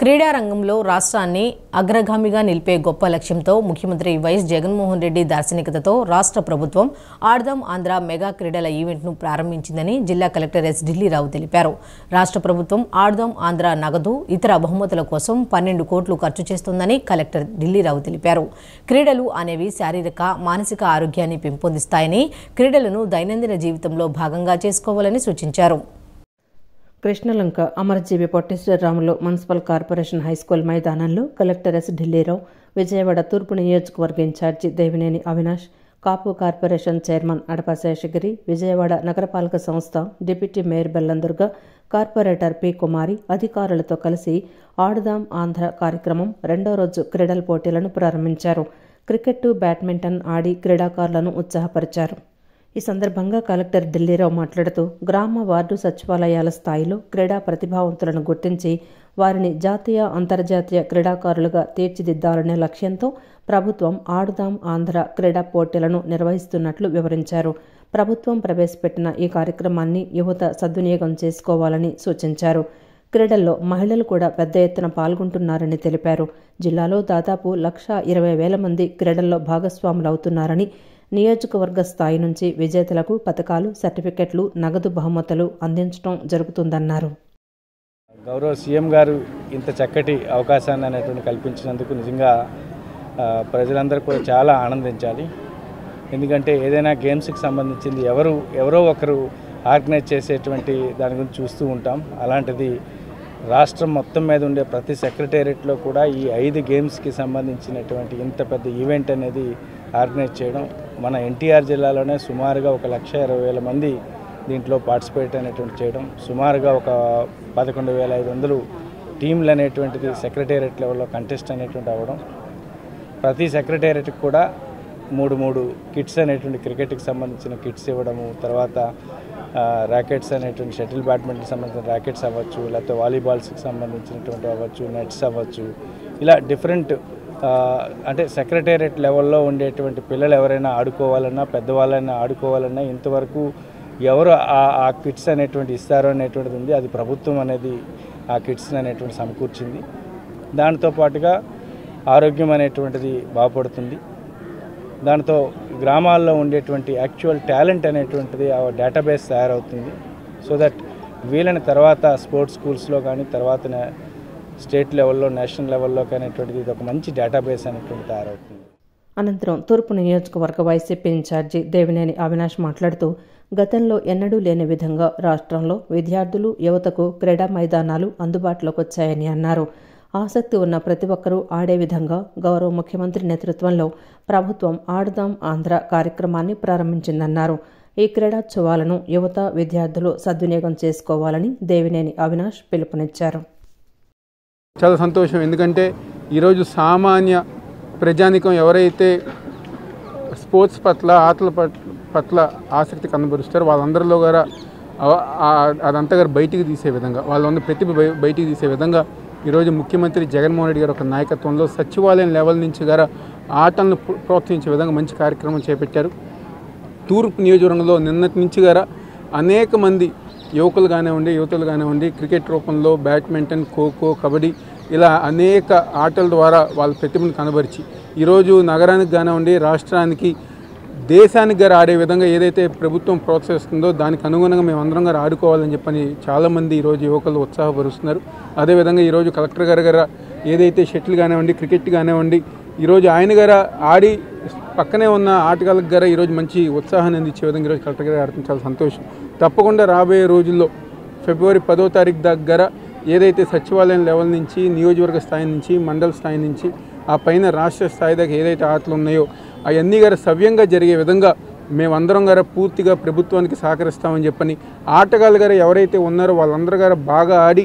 క్రీడా రంగంలో రాష్ట్రాన్ని అగ్రగామిగా నిలిపే గొప్ప లక్ష్యంతో ముఖ్యమంత్రి వైఎస్ జగన్మోహన్ రెడ్డి దార్శనికతతో రాష్ట్ర ప్రభుత్వం ఆడదాం ఆంధ్ర మెగా క్రీడల ఈవెంట్ను ప్రారంభించిందని జిల్లా కలెక్టర్ ఎస్ ఢిల్లీరావు తెలిపారు. రాష్ట్ర ప్రభుత్వం ఆడదాం ఆంధ్ర నగదు ఇతర బహుమతుల కోసం 12 కోట్లు ఖర్చు చేస్తోందని కలెక్టర్ ఢిల్లీరావు తెలిపారు. క్రీడలు అనేవి శారీరక, మానసిక ఆరోగ్యాన్ని పెంపొందిస్తాయని, క్రీడలను దైనందిన జీవితంలో భాగంగా చేసుకోవాలని సూచించారు. కృష్ణలంక అమరజీవి పొట్టేశ్వరరావులో మున్సిపల్ కార్పొరేషన్ హైస్కూల్ మైదానంలో కలెక్టర్ ఎస్ ఢిల్లీరావు, విజయవాడ తూర్పు నియోజకవర్గ ఇన్ఛార్జి దేవినేని అవినాష్, కాపు కార్పొరేషన్ చైర్మన్ అడప శేషగిరి, విజయవాడ నగరపాలక సంస్థ డిప్యూటీ మేయర్ బెల్లందుర్గ, కార్పొరేటర్ పి కుమారి అధికారులతో కలిసి ఆడుదాం ఆంధ్ర కార్యక్రమం 2వ రోజు క్రీడల పోటీలను ప్రారంభించారు. క్రికెట్, బ్యాడ్మింటన్ ఆడి క్రీడాకారులను ఉత్సాహపరిచారు. ఈ సందర్భంగా కలెక్టర్ ఢిల్లీరావు మాట్లాడుతూ గ్రామ, వార్డు సచివాలయాల స్థాయిలో క్రీడా ప్రతిభావంతులను గుర్తించి వారిని జాతీయ, అంతర్జాతీయ క్రీడాకారులుగా తీర్చిదిద్దాలనే లక్ష్యంతో ప్రభుత్వం ఆడుదాం ఆంధ్ర క్రీడా పోటీలను నిర్వహిస్తున్నట్లు వివరించారు. ప్రభుత్వం ప్రవేశపెట్టిన ఈ కార్యక్రమాన్ని యువత సద్వినియోగం చేసుకోవాలని సూచించారు. క్రీడల్లో మహిళలు కూడా పెద్ద ఎత్తున పాల్గొంటున్నారని తెలిపారు. జిల్లాలో దాదాపు 1,20,000 మంది క్రీడల్లో భాగస్వాములవుతున్నారని, నియోజకవర్గ స్థాయి నుంచి విజేతలకు పథకాలు, సర్టిఫికెట్లు, నగదు బహుమతులు అందించడం జరుగుతుందన్నారు. గౌరవ సీఎం గారు ఇంత చక్కటి అవకాశాన్ని అనేటువంటి కల్పించినందుకు నిజంగా ప్రజలందరూ కూడా చాలా ఆనందించాలి. ఎందుకంటే ఏదైనా గేమ్స్కి సంబంధించింది ఎవరో ఒకరు ఆర్గనైజ్ చేసేటువంటి దాని గురించి చూస్తూ ఉంటాం. అలాంటిది రాష్ట్రం మొత్తం మీద ఉండే ప్రతి సెక్రటేరియట్లో కూడా ఈ 5 గేమ్స్కి సంబంధించినటువంటి ఇంత పెద్ద ఈవెంట్ అనేది ఆర్గనైజ్ చేయడం, మన ఎన్టీఆర్ జిల్లాలోనే సుమారుగా 1,20,000 మంది దీంట్లో పార్టిసిపేట్ అనేటువంటి చేయడం, సుమారుగా ఒక 11,500 టీంలు అనేటువంటిది సెక్రటేరియట్ లెవెల్లో కంటెస్ట్ అనేటువంటి అవ్వడం, ప్రతి సెక్రటేరియట్కి కూడా 3 కిట్స్ అనేటువంటి క్రికెట్కి సంబంధించిన కిట్స్ ఇవ్వడము, తర్వాత ర్యాకెట్స్ అనేటువంటి షటిల్ బ్యాడ్మింటన్కి సంబంధించిన ర్యాకెట్స్ అవ్వచ్చు, లేకపోతే వాలీబాల్స్కి సంబంధించినటువంటి అవ్వచ్చు, నెట్స్ అవ్వచ్చు, ఇలా డిఫరెంట్ అంటే సెక్రటేరియట్ లెవెల్లో ఉండేటువంటి పిల్లలు ఎవరైనా ఆడుకోవాలన్నా, పెద్దవాళ్ళైనా ఆడుకోవాలన్నా ఇంతవరకు ఎవరు ఆ కిట్స్ అనేటువంటి ఇస్తారో అనేటువంటిది ఉంది. అది ప్రభుత్వం అనేది ఆ కిట్స్ అనేటువంటి సమకూర్చింది. దాంతో పాటుగా ఆరోగ్యం అనేటువంటిది బాగుపడుతుంది. దాంతో గ్రామాల్లో ఉండేటువంటి యాక్చువల్ టాలెంట్ అనేటువంటిది ఆ డేటాబేస్ తయారవుతుంది. సో దట్ వీళ్ళని తర్వాత స్పోర్ట్స్ స్కూల్స్లో కానీ, తర్వాత స్టేట్ లెవెల్లో, నేషనల్ లెవెల్లో అనేటువంటిది ఇది ఒక మంచి డేటాబేస్ అనేటువంటి తయారవుతుంది. అనంతరం తూర్పు నియోజకవర్గ వైసీపీ ఇన్ఛార్జి దేవినేని అవినాష్ మాట్లాడుతూ గతంలో ఎన్నడూ లేని విధంగా రాష్ట్రంలో విద్యార్థులు, యువతకు క్రీడా మైదానాలు అందుబాటులోకి వచ్చాయని అన్నారు. ఆసక్తి ఉన్న ప్రతి ఒక్కరూ ఆడే విధంగా గౌరవ ముఖ్యమంత్రి నేతృత్వంలో ప్రభుత్వం ఆడుదాం ఆంధ్ర కార్యక్రమాన్ని ప్రారంభించిందన్నారు. ఈ క్రీడోత్సవాలను యువత, విద్యార్థులు సద్వినియోగం చేసుకోవాలని దేవినేని అవినాష్ పిలుపునిచ్చారు. చాలా సంతోషం. ఎందుకంటే ఈరోజు సామాన్య ప్రజానికం ఎవరైతే స్పోర్ట్స్ పట్ల, ఆటల పట్ల ఆసక్తి కనబరుస్తారో వాళ్ళందరిలో కూడా అదంతా గారు బయటికి తీసే విధంగా, వాళ్ళ ప్రతిభ బయటికి తీసే విధంగా ఈరోజు ముఖ్యమంత్రి జగన్మోహన్ రెడ్డి గారు ఒక నాయకత్వంలో సచివాలయం లెవెల్ నుంచి గారు ఆటలను ప్రోత్సహించే విధంగా మంచి కార్యక్రమం చేపట్టారు. తూర్పు నియోజకవర్గంలో నిన్నటి నుంచి గారు అనేక మంది యువకులు కానివ్వండి, యువతులు కానివ్వండి, క్రికెట్ రూపంలో బ్యాడ్మింటన్, ఖోఖో, కబడ్డీ ఇలా అనేక ఆటల ద్వారా వాళ్ళ ప్రతిభను కనబరిచి ఈరోజు నగరానికి కానివ్వండి, రాష్ట్రానికి, దేశానికి గారు ఆడే విధంగా ఏదైతే ప్రభుత్వం ప్రోత్సహిస్తుందో దానికి అనుగుణంగా మేమందరం గారు ఆడుకోవాలని చెప్పని చాలామంది ఈరోజు యువకులు ఉత్సాహపరుస్తున్నారు. అదేవిధంగా ఈరోజు కలెక్టర్ గారు ఏదైతే షటిల్ కానివ్వండి, క్రికెట్ కానివ్వండి, ఈరోజు ఆయన గారు ఆడి పక్కనే ఉన్న ఆటగాళ్ళకి గారు ఈరోజు మంచి ఉత్సాహాన్ని అందించే విధంగా ఈరోజు కలెక్టర్ గారు ఆడుతుంది. చాలా సంతోషం. తప్పకుండా రాబోయే రోజుల్లో ఫిబ్రవరి 10వ తారీఖు దగ్గర ఏదైతే సచివాలయం లెవెల్ నుంచి, నియోజకవర్గ స్థాయి నుంచి, మండల స్థాయి నుంచి, ఆ పైన రాష్ట్ర స్థాయి దాకా ఏదైతే ఆటలు ఉన్నాయో అవన్నీ గారు సవ్యంగా జరిగే విధంగా మేమందరం గారు పూర్తిగా ప్రభుత్వానికి సహకరిస్తామని చెప్పని, ఆటగాళ్ళు గారు ఎవరైతే ఉన్నారో వాళ్ళందరూ గారు బాగా ఆడి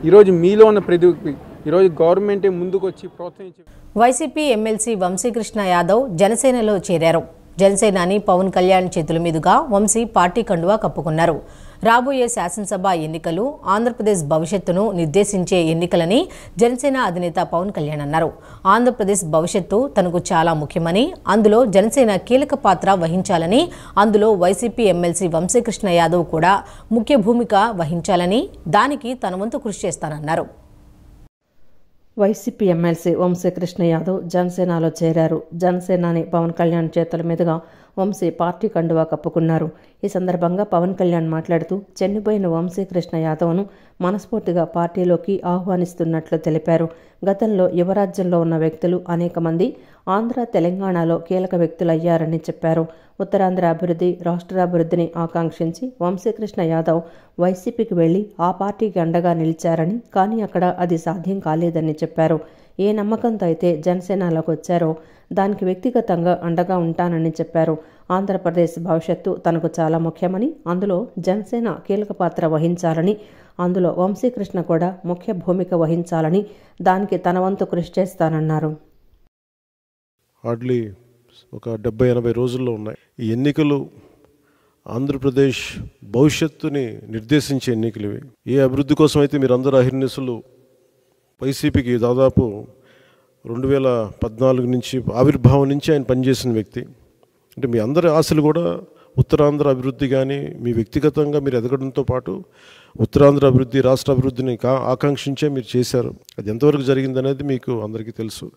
ఈరోజు మీలో ఉన్న ప్రతిభకి ఈరోజు గవర్నమెంటే ముందుకు వచ్చి ప్రోత్సహించి. వైసీపీ ఎమ్మెల్సీ వంశీకృష్ణ యాదవ్ జనసేనలో చేరారు. జనసేనాని పవన్ కళ్యాణ్ చేతుల మీదుగా వంశీ పార్టీ కండువా కప్పుకున్నారు. రాబోయే శాసనసభ ఎన్నికలు ఆంధ్రప్రదేశ్ భవిష్యత్తును నిర్దేశించే ఎన్నికలని జనసేన అధినేత పవన్ కళ్యాణ్ అన్నారు. ఆంధ్రప్రదేశ్ భవిష్యత్తు తనకు చాలా ముఖ్యమని, అందులో జనసేన కీలక పాత్ర వహించాలని, అందులో వైసీపీ ఎమ్మెల్సీ వంశీకృష్ణ యాదవ్ కూడా ముఖ్య భూమిక వహించాలని, దానికి తన వంతు కృషి చేస్తానన్నారు. వైసీపీ ఎమ్మెల్సీ వంశీకృష్ణ యాదవ్ జనసేనలో చేరారు. జనసేనాని పవన్ కళ్యాణ్ చేతుల మీదుగా వంశీ పార్టీ కండువా కప్పుకున్నారు. ఈ సందర్భంగా పవన్ కళ్యాణ్ మాట్లాడుతూ చెన్నిపోయిన వంశీకృష్ణ యాదవ్ను మనస్ఫూర్తిగా పార్టీలోకి ఆహ్వానిస్తున్నట్లు తెలిపారు. గతంలో యువరాజ్యంలో ఉన్న వ్యక్తులు అనేక మంది ఆంధ్ర, తెలంగాణలో కీలక వ్యక్తులయ్యారని చెప్పారు. ఉత్తరాంధ్ర అభివృద్ధి, రాష్ట్రాభివృద్ధిని ఆకాంక్షించి వంశీకృష్ణ యాదవ్ వైసీపీకి వెళ్లి ఆ పార్టీకి అండగా నిలిచారని, కానీ అక్కడ అది సాధ్యం కాలేదని చెప్పారు. ఏ నమ్మకంతో అయితే జనసేనలోకి వచ్చారో దానికి వ్యక్తిగతంగా అండగా ఉంటానని చెప్పారు. ఆంధ్రప్రదేశ్ భవిష్యత్తు తనకు చాలా ముఖ్యమని, అందులో జనసేన కీలక పాత్ర వహించాలని, అందులో వంశీకృష్ణ కూడా ముఖ్య భూమిక వహించాలని, దానికి తన వంతు కృషి చేస్తానన్నారు. హార్డ్లీ ఒక 70-80 రోజుల్లో ఉన్నాయి. ఈ ఎన్నికలు ఆంధ్రప్రదేశ్ భవిష్యత్తుని నిర్దేశించే ఎన్నికలు ఇవి. ఏ అభివృద్ధి కోసం అయితే మీరు అందరూ అహిర్నిశలు వైసీపీకి దాదాపు 2014 నుంచి ఆవిర్భావం నుంచి ఆయన పనిచేసిన వ్యక్తి. అంటే మీ అందరి ఆశలు కూడా ఉత్తరాంధ్ర అభివృద్ధి కానీ మీ వ్యక్తిగతంగా మీరు ఎదగడంతో పాటు ఉత్తరాంధ్ర అభివృద్ధి, రాష్ట్ర అభివృద్ధిని ఆకాంక్షించే మీరు చేశారు. అది ఎంతవరకు జరిగిందనేది మీకు అందరికీ తెలుసు.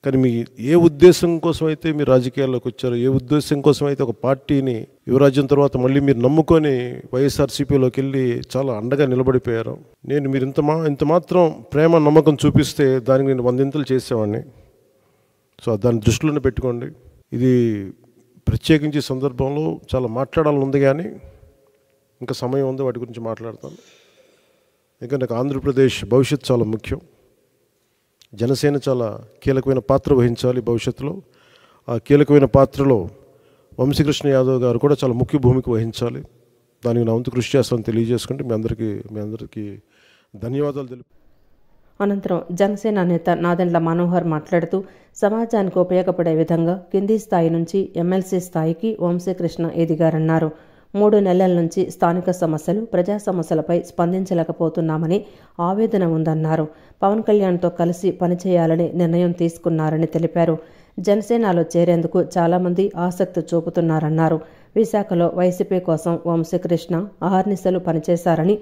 కానీ మీ ఏ ఉద్దేశం కోసం అయితే మీరు రాజకీయాల్లోకి వచ్చారో, ఏ ఉద్దేశం కోసం అయితే ఒక పార్టీని యువరాజ్యం తర్వాత మళ్ళీ మీరు నమ్ముకొని వైఎస్ఆర్సీపీలోకి వెళ్ళి చాలా అండగా నిలబడిపోయారు. నేను మీరు ఇంత మాత్రం ప్రేమ నమ్మకం చూపిస్తే దానికి నేను 100 చేసేవాడిని. సో దాన్ని దృష్టిలోనే పెట్టుకోండి. ఇది ప్రత్యేకించి సందర్భంలో చాలా మాట్లాడాలని ఉంది, కానీ ఇంకా సమయం ఉంది, వాటి గురించి మాట్లాడతాను. ఎందుకంటే నాకు ఆంధ్రప్రదేశ్ భవిష్యత్తు చాలా ముఖ్యం. జనసేన చాలా కీలకమైన పాత్ర వహించాలి భవిష్యత్తులో. ఆ కీలకమైన పాత్రలో వంశీకృష్ణ యాదవ్ గారు కూడా చాలా ముఖ్య భూమిక వహించాలి. దానికి నా వంతు కృషి చేస్తానని తెలియజేసుకుంటే మీ అందరికీ ధన్యవాదాలు తెలుపు. అనంతరం జనసేన నేత నాదెండ్ల మనోహర్ మాట్లాడుతూ సమాజానికి ఉపయోగపడే విధంగా కింది స్థాయి నుంచి ఎమ్మెల్సీ స్థాయికి వంశీకృష్ణ ఎదిగారన్నారు. 3 నెలల నుంచి స్థానిక సమస్యలు, ప్రజా సమస్యలపై స్పందించలేకపోతున్నామని ఆవేదన ఉందన్నారు. పవన్ కళ్యాణ్తో కలిసి పనిచేయాలని నిర్ణయం తీసుకున్నారని తెలిపారు. జనసేనలో చేరేందుకు చాలామంది ఆసక్తి చూపుతున్నారన్నారు. విశాఖలో వైసీపీ కోసం వంశీకృష్ణ అహర్నిశలు పనిచేశారని,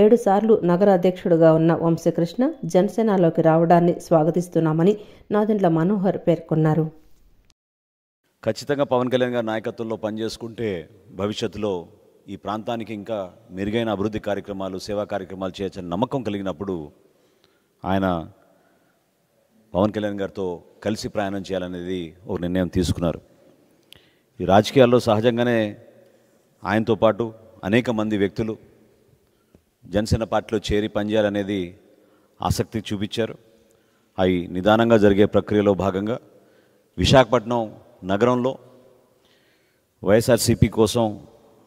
7 సార్లు నగర అధ్యక్షుడిగా ఉన్న వంశీకృష్ణ జనసేనలోకి రావడాన్ని స్వాగతిస్తున్నామని నాదెండ్ల మనోహర్ పేర్కొన్నారు. ఖచ్చితంగా పవన్ కళ్యాణ్ గారి నాయకత్వంలో పనిచేసుకుంటే భవిష్యత్తులో ఈ ప్రాంతానికి ఇంకా మెరుగైన అభివృద్ధి కార్యక్రమాలు, సేవా కార్యక్రమాలు చేయొచ్చని నమ్మకం కలిగినప్పుడు ఆయన పవన్ కళ్యాణ్ గారితో కలిసి ప్రయాణం చేయాలనేది ఒక నిర్ణయం తీసుకున్నారు. ఈ రాజకీయాల్లో సహజంగానే ఆయనతో పాటు అనేక మంది వ్యక్తులు జనసేన పార్టీలో చేరి పనిచేయాలనేది ఆసక్తి చూపించారు. అవి నిదానంగా జరిగే ప్రక్రియలో భాగంగా విశాఖపట్నం నగరంలో వైఎస్ఆర్సీపీ కోసం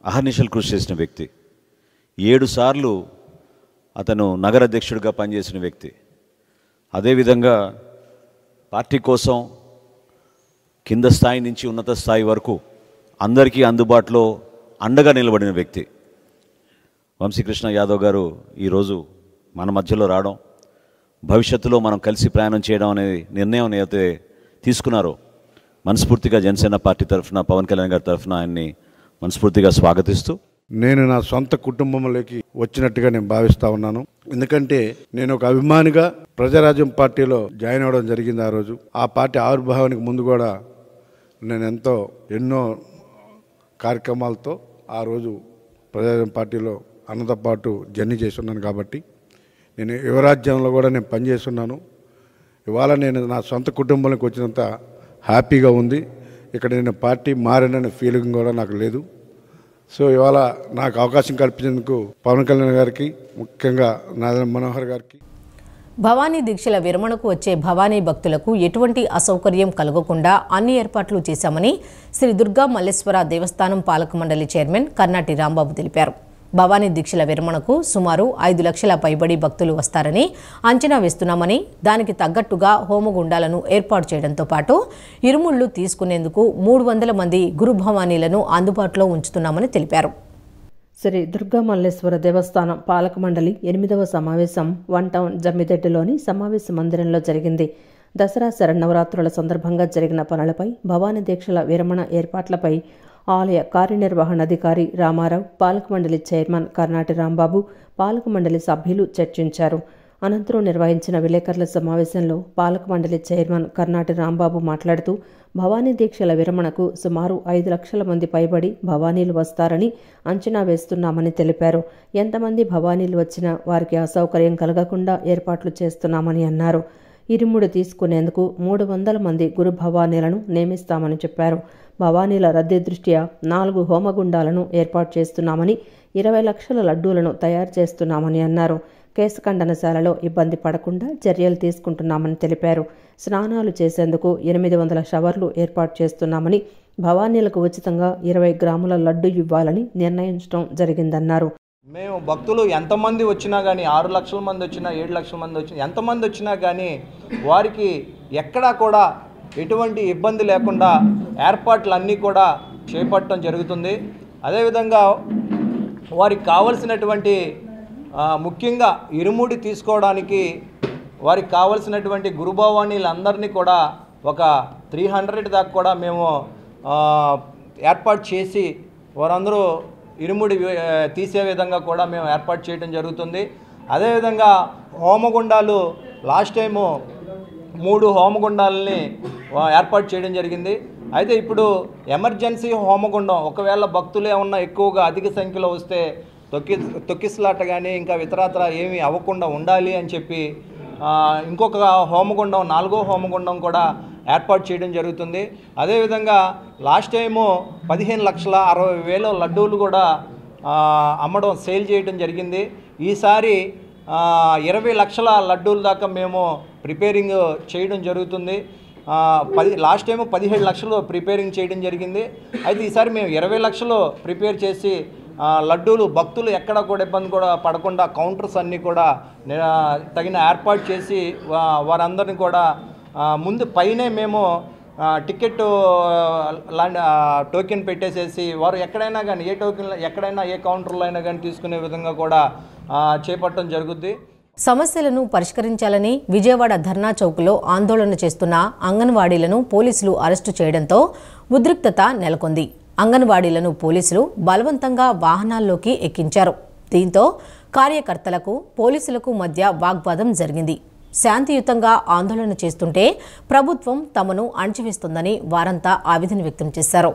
అహర్నిశలు కృషి చేసిన వ్యక్తి, 7 సార్లు అతను నగర అధ్యక్షుడిగా పనిచేసిన వ్యక్తి, అదేవిధంగా పార్టీ కోసం కింద స్థాయి నుంచి ఉన్నత స్థాయి వరకు అందరికీ అందుబాటులో అండగా నిలబడిన వ్యక్తి వంశీకృష్ణ యాదవ్ గారు ఈరోజు మన మధ్యలో రావడం, భవిష్యత్తులో మనం కలిసి ప్రయాణం చేయడం అనే నిర్ణయం ఏదైతే తీసుకున్నారో మనస్ఫూర్తిగా జనసేన పార్టీ తరఫున, పవన్ కళ్యాణ్ గారి తరఫున ఆయన్ని మనస్ఫూర్తిగా స్వాగతిస్తూ, నేను నా సొంత కుటుంబంలోకి వచ్చినట్టుగా నేను భావిస్తూ ఉన్నాను. ఎందుకంటే నేను ఒక అభిమానిగా ప్రజారాజ్యం పార్టీలో జాయిన్ అవ్వడం జరిగింది. ఆ రోజు ఆ పార్టీ ఆవిర్భావానికి ముందు కూడా నేను ఎన్నో కార్యక్రమాలతో ఆ రోజు ప్రజారాజ్యం పార్టీలో అన్నతో పాటు జర్నీ చేస్తున్నాను. కాబట్టి నేను యువరాజ్యంలో కూడా నేను పనిచేస్తున్నాను. ఇవాళ నేను నా సొంత కుటుంబంలోకి వచ్చినంత హ్యాపీగా ఉంది. ఇక్కడ నేను పార్టీ మారిననే ఫీలింగ్ కూడా నాకు లేదు. సో ఇవాళ నాకు అవకాశం కల్పించేందుకు పవన్ కళ్యాణ్ గారికి, ముఖ్యంగా నాదెండ్ల మనోహర్ గారికి. భవానీ దీక్షల విరమణకు వచ్చే భవానీ భక్తులకు ఎటువంటి అసౌకర్యం కలగకుండా అన్ని ఏర్పాట్లు చేశామని శ్రీ దుర్గా మల్లేశ్వర దేవస్థానం పాలక మండలి చైర్మన్ కర్నాటి రాంబాబు తెలిపారు. భవానీ దీక్షల విరమణకు సుమారు 5 లక్షల పైబడి భక్తులు వస్తారని అంచనా వేస్తున్నామని, దానికి తగ్గట్టుగా హోమగుండాలను ఏర్పాటు చేయడంతో పాటు ఇరుముళ్లు తీసుకునేందుకు 300 మంది గురు భవానీలను అందుబాటులో ఉంచుతున్నామని తెలిపారు. శ్రీ దుర్గా మల్లేశ్వర దేవస్థానం పాలక మండలి 8వ సమావేశం 1 టౌన్ జమ్మిదెడ్డిలోని సమావేశ మందిరంలో జరిగింది. దసరా శరన్నవరాత్రుల సందర్భంగా జరిగిన పనులపై, భవానీ దీక్షల విరమణ ఏర్పాట్లపై ఆలయ కార్యనిర్వహణాధికారి రామారావు, పాలక మండలి చైర్మన్ కర్నాటి రాంబాబు, పాలక మండలి సభ్యులు చర్చించారు. అనంతరం నిర్వహించిన విలేకరుల సమావేశంలో పాలక మండలి చైర్మన్ కర్నాటి రాంబాబు మాట్లాడుతూ భవానీ దీక్షల విరమణకు సుమారు 5 లక్షల మంది పైబడి భవానీలు వస్తారని అంచనా వేస్తున్నామని తెలిపారు. ఎంతమంది భవానీలు వచ్చినా వారికి అసౌకర్యం కలగకుండా ఏర్పాట్లు చేస్తున్నామని అన్నారు. ఇరుముడి తీసుకునేందుకు 300 మంది గురు భవానీలను నియమిస్తామని చెప్పారు. భవానీల రద్దీ దృష్ట్యా 4 హోమగుండాలను ఏర్పాటు చేస్తున్నామని, 20 లక్షల లడ్డూలను తయారు చేస్తున్నామని అన్నారు. కేసు ఖండనశాలలో ఇబ్బంది పడకుండా చర్యలు తీసుకుంటున్నామని తెలిపారు. స్నానాలు చేసేందుకు 800 షవర్లు ఏర్పాటు చేస్తున్నామని, భవానీలకు ఉచితంగా 20 గ్రాముల లడ్డు ఇవ్వాలని నిర్ణయించడం జరిగిందన్నారు. మేము భక్తులు ఎంతమంది వచ్చినా కానీ 6 లక్షల మంది వచ్చినా 7 లక్షల మంది వచ్చినా ఎంతమంది వచ్చినా కానీ వారికి ఎక్కడా కూడా ఎటువంటి ఇబ్బంది లేకుండా ఏర్పాట్లన్నీ కూడా చేపట్టడం జరుగుతుంది. అదేవిధంగా వారికి కావలసినటువంటి ముఖ్యంగా ఇరుముడి తీసుకోవడానికి వారికి కావలసినటువంటి గురుభవానీలందరినీ కూడా ఒక 300 దాకా కూడా మేము ఏర్పాటు చేసి వారందరూ ఇరుముడి తీసే విధంగా కూడా మేము ఏర్పాటు చేయడం జరుగుతుంది. అదేవిధంగా హోమగుండాలు లాస్ట్ టైము 3 హోమగుండాలని ఏర్పాటు చేయడం జరిగింది. అయితే ఇప్పుడు ఎమర్జెన్సీ హోమగుండం ఒకవేళ భక్తులు ఏమన్నా ఎక్కువగా అధిక సంఖ్యలో వస్తే తొక్కిసలాట కానీ ఇంకా ఇతరత్ర ఏమీ అవ్వకుండా ఉండాలి అని చెప్పి ఇంకొక హోమగుండం 4వ హోమగుండం కూడా ఏర్పాటు చేయడం జరుగుతుంది. అదేవిధంగా లాస్ట్ టైము 15,60,000 లడ్డూలు కూడా అమ్మడం సేల్ చేయడం జరిగింది. ఈసారి 20 లక్షల లడ్డూల దాకా మేము ప్రిపేరింగ్ చేయడం జరుగుతుంది. లాస్ట్ టైము 17 లక్షలు ప్రిపేరింగ్ చేయడం జరిగింది. అయితే ఈసారి మేము 20 లక్షలు ప్రిపేర్ చేసి లడ్డూలు భక్తులు ఎక్కడ కూడా ఇబ్బంది కూడా పడకుండా కౌంటర్స్ అన్నీ కూడా తగిన ఏర్పాటు చేసి వారందరినీ కూడా ముందు పైనే మేము టికెట్ టోకెన్ పెట్టేసేసి వారు ఎక్కడైనా కానీ ఏ టోకెన్ ఎక్కడైనా ఏ కౌంటర్లో అయినా కానీ తీసుకునే విధంగా కూడా చేపట్టడం జరుగుద్ది. సమస్యలను పరిష్కరించాలని విజయవాడ ధర్నా చౌక్లో ఆందోళన చేస్తున్న అంగన్వాడీలను పోలీసులు అరెస్టు చేయడంతో ఉద్రిక్తత నెలకొంది. అంగన్వాడీలను పోలీసులు బలవంతంగా వాహనాల్లోకి ఎక్కించారు. దీంతో కార్యకర్తలకు పోలీసులకు మధ్య వాగ్వాదం జరిగింది. శాంతియుతంగా ఆందోళన చేస్తుంటే ప్రభుత్వం తమను అణచివేస్తుందని వారంతా ఆవేదన వ్యక్తం చేశారు.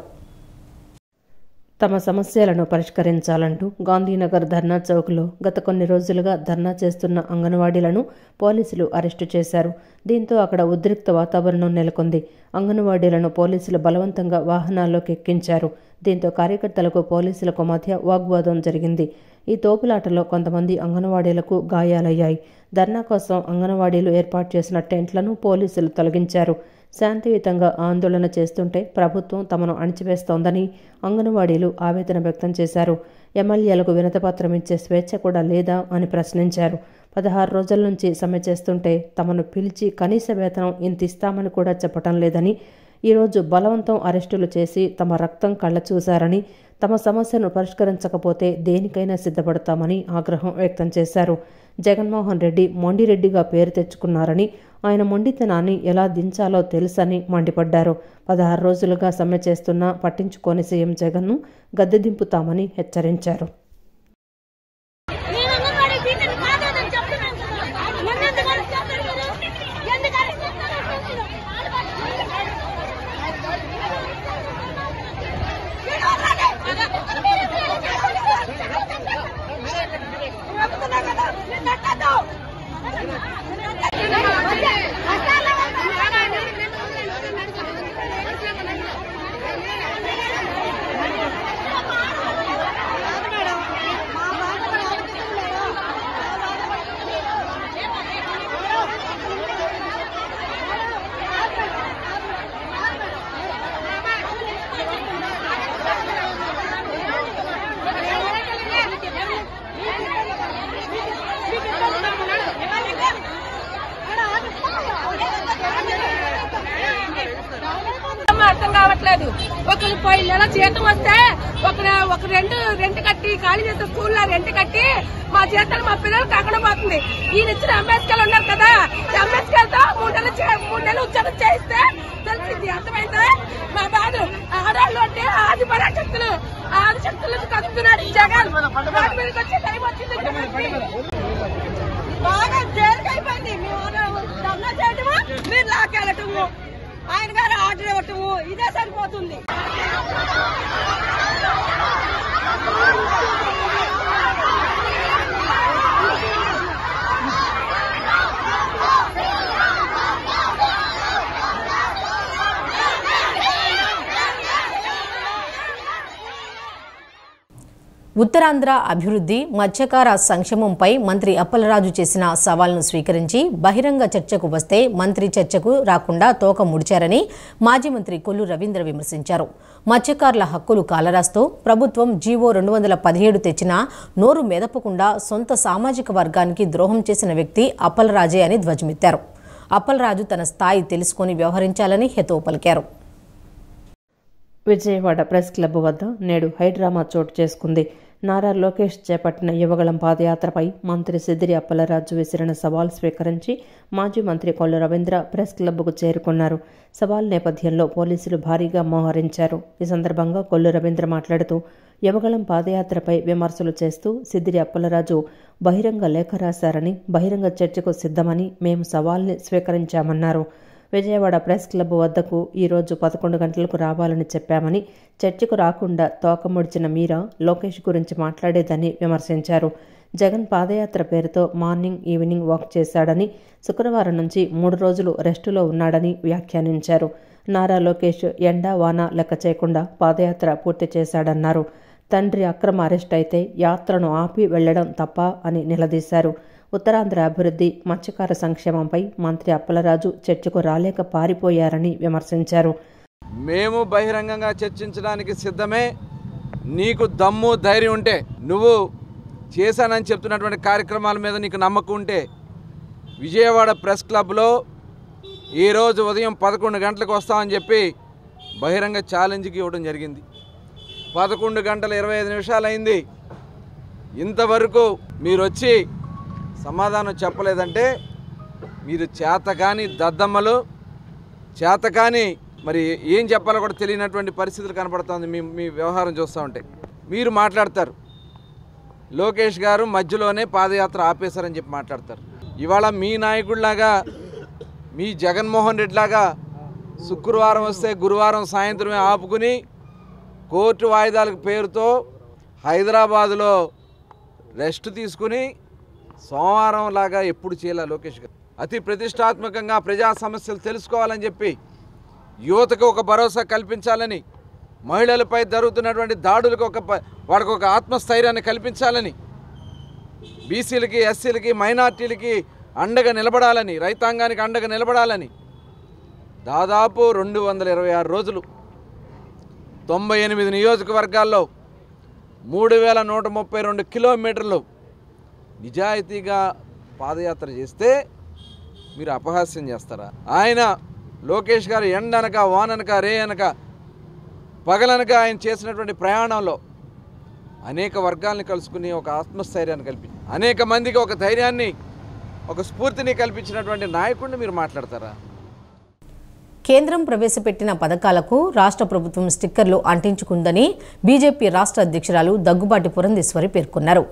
తమ సమస్యలను పరిష్కరించాలంటూ గాంధీనగర్ ధర్నా చౌక్లో గత కొన్ని రోజులుగా ధర్నా చేస్తున్న అంగన్వాడీలను పోలీసులు అరెస్టు చేశారు. దీంతో అక్కడ ఉద్రిక్త వాతావరణం నెలకొంది. అంగన్వాడీలను పోలీసులు బలవంతంగా వాహనాల్లోకి ఎక్కించారు. దీంతో కార్యకర్తలకు పోలీసులకు మధ్య వాగ్వాదం జరిగింది. ఈ తోపులాటలో కొంతమంది అంగన్వాడీలకు గాయాలయ్యాయి. ధర్నా కోసం అంగన్వాడీలు ఏర్పాటు చేసిన టెంట్లను పోలీసులు తొలగించారు. శాంతియుతంగా ఆందోళన చేస్తుంటే ప్రభుత్వం తమను అణచివేస్తోందని అంగన్వాడీలు ఆవేదన వ్యక్తం చేశారు. ఎమ్మెల్యేలకు వినతిపత్రం ఇచ్చే స్వేచ్ఛ కూడా లేదా అని ప్రశ్నించారు. 16 రోజుల నుంచి సమ్మె చేస్తుంటే తమను పిలిచి కనీస వేతనం ఇంత ఇస్తామని కూడా చెప్పటం లేదని, ఈరోజు బలవంతం అరెస్టులు చేసి తమ రక్తం కళ్ళ చూశారని, తమ సమస్యను పరిష్కరించకపోతే దేనికైనా సిద్ధపడతామని ఆగ్రహం వ్యక్తం చేశారు. జగన్మోహన్ రెడ్డి మొండిరెడ్డిగా పేరు తెచ్చుకున్నారని, ఆయన మొండితనాన్ని ఎలా దించాలో తెలుసని మండిపడ్డారు. 16 రోజులుగా సమ్మె చేస్తున్నా పట్టించుకోని సీఎం జగన్ను గద్దె దింపుతామని హెచ్చరించారు. అర్థం కావట్లేదు. ఒకరు పోయిన నెల జీతం వస్తే ఒక రెంట్ కట్టి ఖాళీ చేస్తే స్కూల్లో రెంట్ కట్టి మా జీతాలు మా పిల్లలకు అక్కడ పోతుంది. ఈయన ఇచ్చిన అంబేద్కర్ ఉన్నారు కదా, అంబేద్కర్ తో 3 నెలలు ఉద్యోగం చేయిస్తే తెలిసింది. అర్థమైతే మా బాధ ఆడవాళ్ళు అంటే ఆది పరాశక్తులకు కదుపుతున్నాడు జగన్. వచ్చే టైం వచ్చింది బాగా మీరు లాకెళ్ళటము, ఆయన గారు ఆర్డర్ ఇవ్వటము, ఇదే సరిపోతుంది. ఉత్తరాంధ్ర అభివృద్ధి, మత్స్యకార సంక్షేమంపై మంత్రి అప్పలరాజు చేసిన సవాల్ను స్వీకరించి బహిరంగ చర్చకు వస్తే మంత్రి చర్చకు రాకుండా తోక ముడిచారని మాజీ మంత్రి కొల్లు రవీంద్ర విమర్శించారు. మత్స్యకారుల హక్కులు కాలరాస్తూ ప్రభుత్వం జీవో 217 తెచ్చినా నోరు మెదపకుండా సొంత సామాజిక వర్గానికి ద్రోహం చేసిన వ్యక్తి అప్పలరాజే అని ధ్వజమెత్తారు. అప్పలరాజు తన స్థాయి తెలుసుకొని వ్యవహరించాలని హితవు పలికారు. విజయవాడ ప్రెస్ క్లబ్ వద్ద నేడు హైడ్రామా చోటు చేసుకుంది. నారా లోకేష్ చేపట్టిన యువగళం పాదయాత్రపై మంత్రి సిద్దిరి అప్పలరాజు విసిరిన సవాల్ స్వీకరించి మాజీ మంత్రి కొల్లు రవీంద్ర ప్రెస్ క్లబ్కు చేరుకున్నారు. సవాల్ నేపథ్యంలో పోలీసులు భారీగా మోహరించారు. ఈ సందర్భంగా కొల్లు రవీంద్ర మాట్లాడుతూ యువగళం పాదయాత్రపై విమర్శలు చేస్తూ సిద్దిరి అప్పలరాజు బహిరంగ లేఖ రాశారని, బహిరంగ చర్చకు సిద్ధమని మేము సవాల్ని స్వీకరించామన్నారు. విజయవాడ ప్రెస్ క్లబ్ వద్దకు ఈరోజు 11 గంటలకు రావాలని చెప్పామని, చర్చకు రాకుండా తోకముడిచిన మీరా లోకేష్ గురించి మాట్లాడేదని విమర్శించారు. జగన్ పాదయాత్ర పేరుతో మార్నింగ్ ఈవినింగ్ వాక్ చేశాడని, శుక్రవారం నుంచి 3 రోజులు రెస్టులో ఉన్నాడని వ్యాఖ్యానించారు. నారా లోకేష్ ఎండా వాన లెక్క చేయకుండా పాదయాత్ర పూర్తి చేశాడన్నారు. తండ్రి అక్రమ అరెస్ట్ అయితే యాత్రను ఆపి వెళ్లడం తప్ప అని నిలదీశారు. ఉత్తరాంధ్ర అభివృద్ధి, మత్స్యకార సంక్షేమంపై మంత్రి అప్పలరాజు చర్చకు రాలేక పారిపోయారని విమర్శించారు. మేము బహిరంగంగా చర్చించడానికి సిద్ధమే. నీకు దమ్ము ధైర్యం ఉంటే, నువ్వు చేశానని చెప్తున్నటువంటి కార్యక్రమాల మీద నీకు నమ్మకం ఉంటే విజయవాడ ప్రెస్ క్లబ్లో ఈరోజు ఉదయం 11 గంటలకు వస్తామని చెప్పి బహిరంగ ఛాలెంజ్కి ఇవ్వడం జరిగింది. 11 గంటల 25 నిమిషాలు అయింది. ఇంతవరకు మీరు వచ్చి సమాధానం చెప్పలేదంటే మీరు చేతకాని దద్దమ్మలు, చేతకాని మరి ఏం చెప్పాలో కూడా తెలియనటువంటి పరిస్థితులు కనపడుతుంది. మీ వ్యవహారం చూస్తూ ఉంటే మీరు మాట్లాడతారు, లోకేష్ గారు మధ్యలోనే పాదయాత్ర ఆపేశారని చెప్పి మాట్లాడతారు. ఇవాళ మీ నాయకుడిలాగా, మీ జగన్మోహన్ రెడ్డిలాగా శుక్రవారం వస్తే గురువారం సాయంత్రమే ఆపుకుని కోర్టు వాయిదాల పేరుతో హైదరాబాదులో రెస్ట్ తీసుకుని సోమవారం లాగా ఎప్పుడు చేయాల లోకేష్ గారు. అతి ప్రతిష్టాత్మకంగా ప్రజా సమస్యలు తెలుసుకోవాలని చెప్పి యువతకు ఒక భరోసా కల్పించాలని, మహిళలపై జరుగుతున్నటువంటి దాడులకు వాడికి ఒక ఆత్మస్థైర్యాన్ని కల్పించాలని, బీసీలకి, ఎస్సీలకి, మైనార్టీలకి అండగా నిలబడాలని, రైతాంగానికి అండగా నిలబడాలని దాదాపు 226 రోజులు 98 నియోజకవర్గాల్లో 3132 కిలోమీటర్లు నిజాయితీగా పాదయాత్ర చేస్తే మీరు అపహాస్యం చేస్తారా? ఆయన లోకేష్ గారు ఎండనక, వాననక, రే అనక, పగలనక ఆయన చేసినటువంటి ప్రయాణంలో అనేక వర్గాల్ని కలుసుకుని ఒక ఆత్మస్థైర్యాన్ని కల్పించి, అనేక మందికి ఒక ధైర్యాన్ని, ఒక స్ఫూర్తిని కల్పించినటువంటి నాయకుడిని మీరు మాట్లాడతారా? కేంద్రం ప్రవేశపెట్టిన పథకాలకు రాష్ట్ర ప్రభుత్వం స్టిక్కర్లు అంటించుకుందని బీజేపీ రాష్ట్ర అధ్యక్షురాలు దగ్గుబాటి పురంధేశ్వరి పేర్కొన్నారు.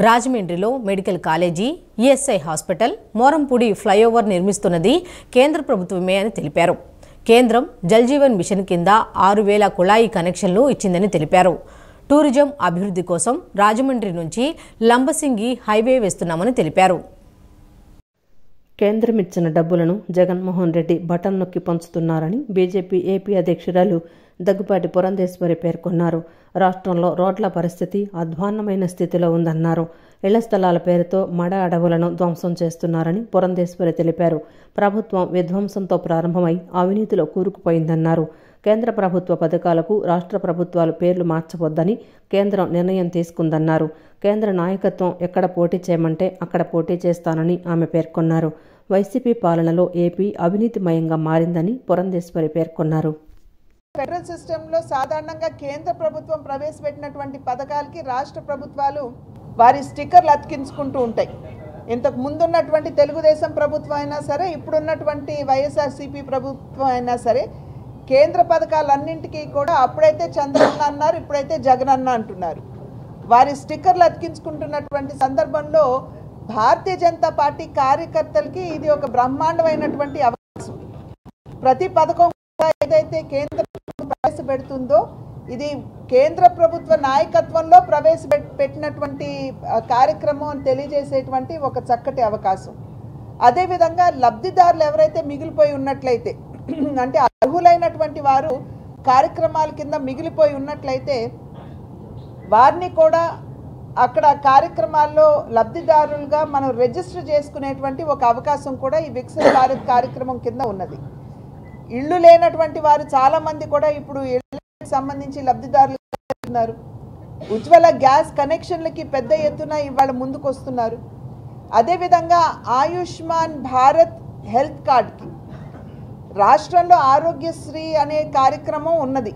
రాజమండ్రిలో medical college, ESI hospital, Morampudi flyover నిర్మిస్తున్నది కేంద్ర ప్రభుత్వమే అని తెలిపారు. కేంద్రం జల్ జీవన్ మిషన్ కింద 6000 కుళాయి కనెక్షన్లు ఇచ్చిందని తెలిపారు. టూరిజం అభివృద్ధి కోసం రాజమండ్రి నుంచి లంబసింగి హైవే వేస్తున్నామని తెలిపారు. కేంద్రం ఇచ్చిన డబ్బులను జగన్మోహన్ రెడ్డి బటన్ నొక్కి పంచుతున్నారని బీజేపీ ఏపీ అధ్యక్షురాలు దగ్గుబాటి పురంధేశ్వరి పేర్కొన్నారు. రాష్ట్రంలో రోడ్ల పరిస్థితి అధ్వాన్నమైన స్థితిలో ఉందన్నారు. ఇళ్ల స్థలాల పేరుతో మడ అడవులను ధ్వంసం చేస్తున్నారని పురంధేశ్వరి తెలిపారు. ప్రభుత్వం విధ్వంసంతో ప్రారంభమై అవినీతిలో కూరుకుపోయిందన్నారు. కేంద్ర ప్రభుత్వ పథకాలకు రాష్ట్ర ప్రభుత్వాలు పేర్లు మార్చవద్దని కేంద్రం నిర్ణయం తీసుకుందన్నారు. కేంద్ర నాయకత్వం ఎక్కడ పోటీ చేయమంటే అక్కడ పోటీ చేస్తానని ఆమె పేర్కొన్నారు. వైసీపీ పాలనలో ఏపీ అవినీతిమయంగా మారిందని పురంధేశ్వరి పేర్కొన్నారు. ఫెడరల్ సిస్టంలో సాధారణంగా కేంద్ర ప్రభుత్వం ప్రవేశపెట్టినటువంటి పథకాలకి రాష్ట్ర ప్రభుత్వాలు వారి స్టిక్కర్లు అతికించుకుంటూ ఉంటాయి. ఇంతకు ముందున్నటువంటి తెలుగుదేశం ప్రభుత్వం అయినా సరే, ఇప్పుడున్నటువంటి వైఎస్ఆర్సీపీ ప్రభుత్వం అయినా సరే, కేంద్ర పథకాలన్నింటికీ కూడా అప్పుడైతే చంద్రన్న అన్నారు, ఇప్పుడైతే జగన్ అన్న అంటున్నారు. వారి స్టిక్కర్లు అతికించుకుంటున్నటువంటి సందర్భంలో భారతీయ జనతా పార్టీ కార్యకర్తలకి ఇది ఒక బ్రహ్మాండమైనటువంటి అవకాశం. ప్రతి పథకం ఏదైతే కేంద్ర ప్రభుత్వం ప్రవేశపెడుతుందో ఇది కేంద్ర ప్రభుత్వ నాయకత్వంలో ప్రవేశపెట్టినటువంటి కార్యక్రమం అని తెలియజేసేటువంటి ఒక చక్కటి అవకాశం. అదేవిధంగా లబ్ధిదారులు ఎవరైతే మిగిలిపోయి ఉన్నట్లయితే, అంటే అర్హులైనటువంటి వారు కార్యక్రమాల కింద మిగిలిపోయి ఉన్నట్లయితే వారిని కూడా అక్కడ కార్యక్రమాల్లో లబ్ధిదారులుగా మనం రిజిస్టర్ చేసుకునేటువంటి ఒక అవకాశం కూడా ఈ వికసిత్ భారత్ కార్యక్రమం కింద ఉన్నది. ఇళ్ళు లేనటువంటి వారు చాలామంది కూడా ఇప్పుడు ఇళ్ళకి సంబంధించి లబ్ధిదారులు ఉన్నారు. ఉజ్వల గ్యాస్ కనెక్షన్లకి పెద్ద ఎత్తున ఇవాళ ముందుకు వస్తున్నారు. అదేవిధంగా ఆయుష్మాన్ భారత్ హెల్త్ కార్డ్కి రాష్ట్రంలో ఆరోగ్యశ్రీ అనే కార్యక్రమం ఉన్నది.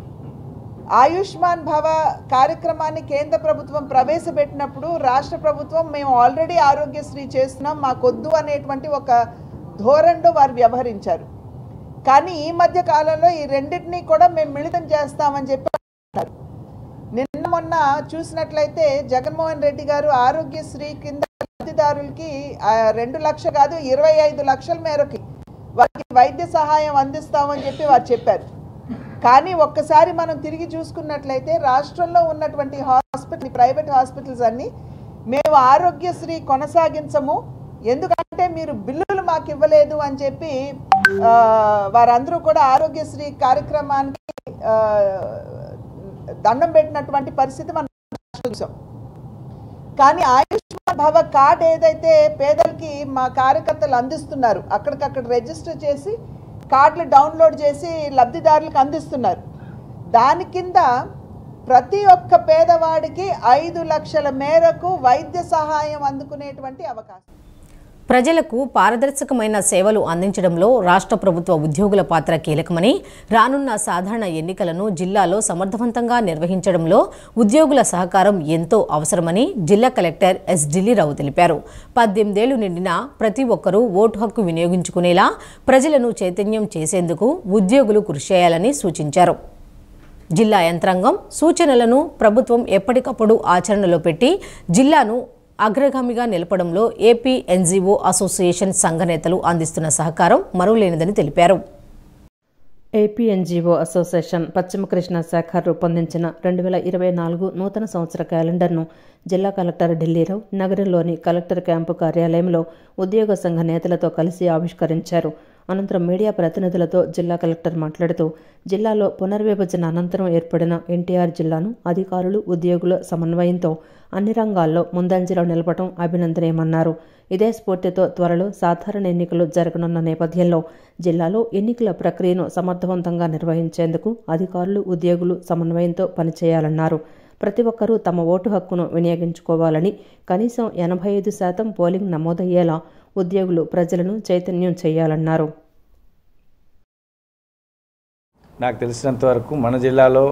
ఆయుష్మాన్ భవ కార్యక్రమాన్ని కేంద్ర ప్రభుత్వం ప్రవేశపెట్టినప్పుడు రాష్ట్ర ప్రభుత్వం మేము ఆల్రెడీ ఆరోగ్యశ్రీ చేస్తున్నాం, మాకొద్దు అనేటువంటి ఒక ధోరణిలో వారు వ్యవహరించారు. కానీ ఈ మధ్య కాలంలో ఈ రెండింటినీ కూడా మేము మిళితం చేస్తామని చెప్పి అంటారు. నిన్న మొన్న చూసినట్లయితే జగన్మోహన్ రెడ్డి గారు ఆరోగ్యశ్రీ కింద లబ్ధిదారులకి 2 లక్షలు కాదు 25 లక్షల మేరకి వారికి వైద్య సహాయం అందిస్తామని చెప్పి వారు చెప్పారు. కానీ ఒక్కసారి మనం తిరిగి చూసుకున్నట్లయితే రాష్ట్రంలో ఉన్నటువంటి హాస్పిటల్ ప్రైవేట్ హాస్పిటల్స్ అన్నీ మేము ఆరోగ్యశ్రీ కొనసాగించము, ఎందుకంటే మీరు బిల్లులు మాకు ఇవ్వలేదు అని చెప్పి వారందరూ కూడా ఆరోగ్యశ్రీ కార్యక్రమానికి దండం పెట్టినటువంటి పరిస్థితి మనం చూసాం. కానీ ఆయుష్మాన్ భవ కార్డ్ ఏదైతే పేదలకి మా కార్యకర్తలు అందిస్తున్నారు, అక్కడికక్కడ రిజిస్టర్ చేసి కార్డులు డౌన్లోడ్ చేసి లబ్ధిదారులకు అందిస్తున్నారు. దాని కింద ప్రతి ఒక్క పేదవాడికి 5 లక్షల మేరకు వైద్య సహాయం అందుకునేటువంటి అవకాశం. ప్రజలకు పారదర్శకమైన సేవలు అందించడంలో రాష్ట్ర ప్రభుత్వ ఉద్యోగుల పాత్ర కీలకమని, రానున్న సాధారణ ఎన్నికలను జిల్లాలో సమర్థవంతంగా నిర్వహించడంలో ఉద్యోగుల సహకారం ఎంతో అవసరమని జిల్లా కలెక్టర్ ఎస్ ఢిల్లీరావు తెలిపారు. 18 ఏళ్లు నిండిన ప్రతి ఒక్కరూ ఓటు హక్కు వినియోగించుకునేలా ప్రజలను చైతన్యం చేసేందుకు ఉద్యోగులు కృషి చేయాలని సూచించారు. జిల్లా యంత్రాంగం సూచనలను ప్రభుత్వం ఎప్పటికప్పుడు ఆచరణలో పెట్టి జిల్లాను అగ్రగామిగా నిలపడంలో ఏపీ ఎన్జీఓ అసోసియేషన్ సంఘ నేతలు అందిస్తున్న సహకారం మరువలేనిదని తెలిపారు. ఏపీ ఎన్జీఓ అసోసియేషన్ పశ్చిమ కృష్ణా శాఖ రూపొందించిన 2024 నూతన సంవత్సర క్యాలెండర్ను జిల్లా కలెక్టర్ ఢిల్లీరావు నగరంలోని కలెక్టర్ క్యాంపు కార్యాలయంలో ఉద్యోగ సంఘ నేతలతో కలిసి ఆవిష్కరించారు. అనంతరం మీడియా ప్రతినిధులతో జిల్లా కలెక్టర్ మాట్లాడుతూ జిల్లాలో పునర్విభజన అనంతరం ఏర్పడిన ఎన్టీఆర్ జిల్లాను అధికారులు ఉద్యోగుల సమన్వయంతో అన్ని రంగాల్లో ముందంజలో నిలపడం అభినందనీయమన్నారు. ఇదే స్ఫూర్తితో త్వరలో సాధారణ ఎన్నికలు జరగనున్న నేపథ్యంలో జిల్లాలో ఎన్నికల ప్రక్రియను సమర్థవంతంగా నిర్వహించేందుకు అధికారులు ఉద్యోగులు సమన్వయంతో పనిచేయాలన్నారు. ప్రతి ఒక్కరూ తమ ఓటు హక్కును వినియోగించుకోవాలని, కనీసం 85% పోలింగ్ నమోదయ్యేలా ఉద్యోగులు ప్రజలను చైతన్యం చేయాలన్నారు. నాకు తెలిసినంత వరకు మన జిల్లాలో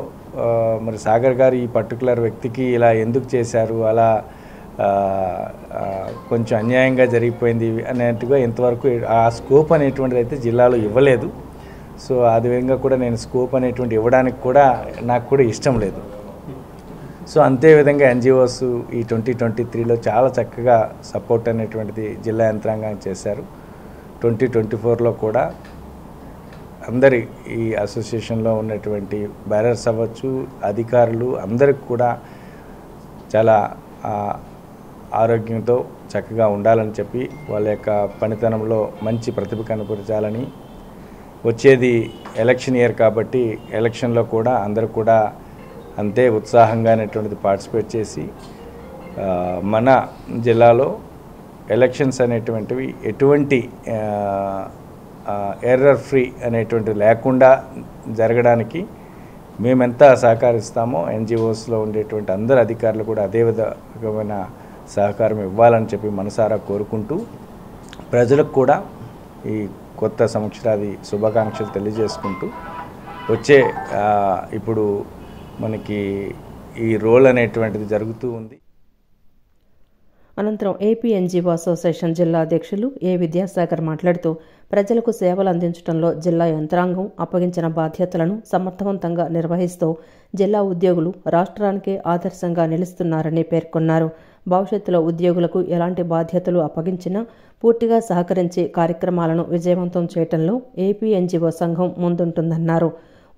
మరి సాగర్ గారు ఈ పర్టికులర్ వ్యక్తికి ఇలా ఎందుకు చేశారు, అలా కొంచెం అన్యాయంగా జరిగిపోయింది అనేట్టుగా ఇంతవరకు ఆ స్కోప్ అనేటువంటిది అయితే జిల్లాలో ఇవ్వలేదు. సో అది విధంగా కూడా నేను స్కోప్ అనేటువంటి ఇవ్వడానికి కూడా నాకు కూడా ఇష్టం లేదు. సో అంతే విధంగా ఎన్జిఓస్ ఈ 2023లో చాలా చక్కగా సపోర్ట్ అనేటువంటిది జిల్లా యంత్రాంగానికి చేశారు. 2024లో కూడా అందరి ఈ అసోసియేషన్లో ఉన్నటువంటి బ్యారర్స్ అవ్వచ్చు, అధికారులు అందరికి కూడా చాలా ఆరోగ్యంతో చక్కగా ఉండాలని చెప్పి వాళ్ళ యొక్క పనితనంలో మంచి ప్రతిభ కనపరచాలని, వచ్చేది ఎలక్షన్ ఇయర్ కాబట్టి ఎలక్షన్లో కూడా అందరూ కూడా అంతే ఉత్సాహంగా అనేటువంటిది పార్టిసిపేట్ చేసి మన జిల్లాలో ఎలక్షన్స్ అనేటువంటివి ఎటువంటి ఎర్రర్ ఫ్రీ అనేటువంటిది లేకుండా జరగడానికి మేమెంత సహకరిస్తామో ఎన్జిఓస్లో ఉండేటువంటి అందరు అధికారులు కూడా అదే విధమైన సహకారం ఇవ్వాలని చెప్పి మనసారా కోరుకుంటూ ప్రజలకు కూడా ఈ కొత్త సంవత్సరాది శుభాకాంక్షలు తెలియజేసుకుంటూ వచ్చే ఇప్పుడు మనకి ఈ రోల్ అనేటువంటిది జరుగుతూ ఉంది. అనంతరం ఏపీ ఎన్జీఓ అసోసియేషన్ జిల్లా అధ్యక్షులు ఏ విద్యాసాగర్ మాట్లాడుతూ ప్రజలకు సేవలు అందించడంలో జిల్లా యంత్రాంగం అప్పగించిన బాధ్యతలను సమర్థవంతంగా నిర్వహిస్తూ జిల్లా ఉద్యోగులు రాష్ట్రానికే ఆదర్శంగా నిలుస్తున్నారని పేర్కొన్నారు. భవిష్యత్తులో ఉద్యోగులకు ఎలాంటి బాధ్యతలు అప్పగించినా పూర్తిగా సహకరించి కార్యక్రమాలను విజయవంతం చేయడంలో ఏపీ ఎన్జీఓ సంఘం ముందుంటుందన్నారు.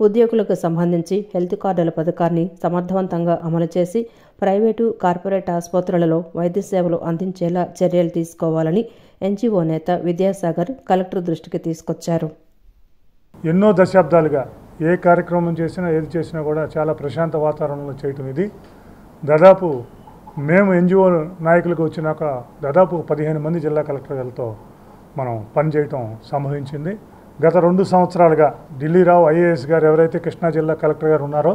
ఉద్యోగులకు సంబంధించి హెల్త్ కార్డుల పథకాన్ని సమర్థవంతంగా అమలు చేసి ప్రైవేటు, కార్పొరేట్ ఆసుపత్రులలో వైద్య సేవలు అందించేలా చర్యలు తీసుకోవాలని ఎన్జీఓ నేత విద్యాసాగర్ కలెక్టర్ దృష్టికి తీసుకొచ్చారు. ఎన్నో దశాబ్దాలుగా ఏ కార్యక్రమం చేసినా ఏది చేసినా కూడా చాలా ప్రశాంత వాతావరణంలో చేయటం ఇది. దాదాపు మేము ఎన్జిఓ నాయకులకు వచ్చినాక దాదాపు 15 మంది జిల్లా కలెక్టర్లతో మనం పనిచేయటం సంభవించింది. గత 2 సంవత్సరాలుగా ఢిల్లీరావు ఐఏఎస్ గారు ఎవరైతే కృష్ణా జిల్లా కలెక్టర్ గారు ఉన్నారో,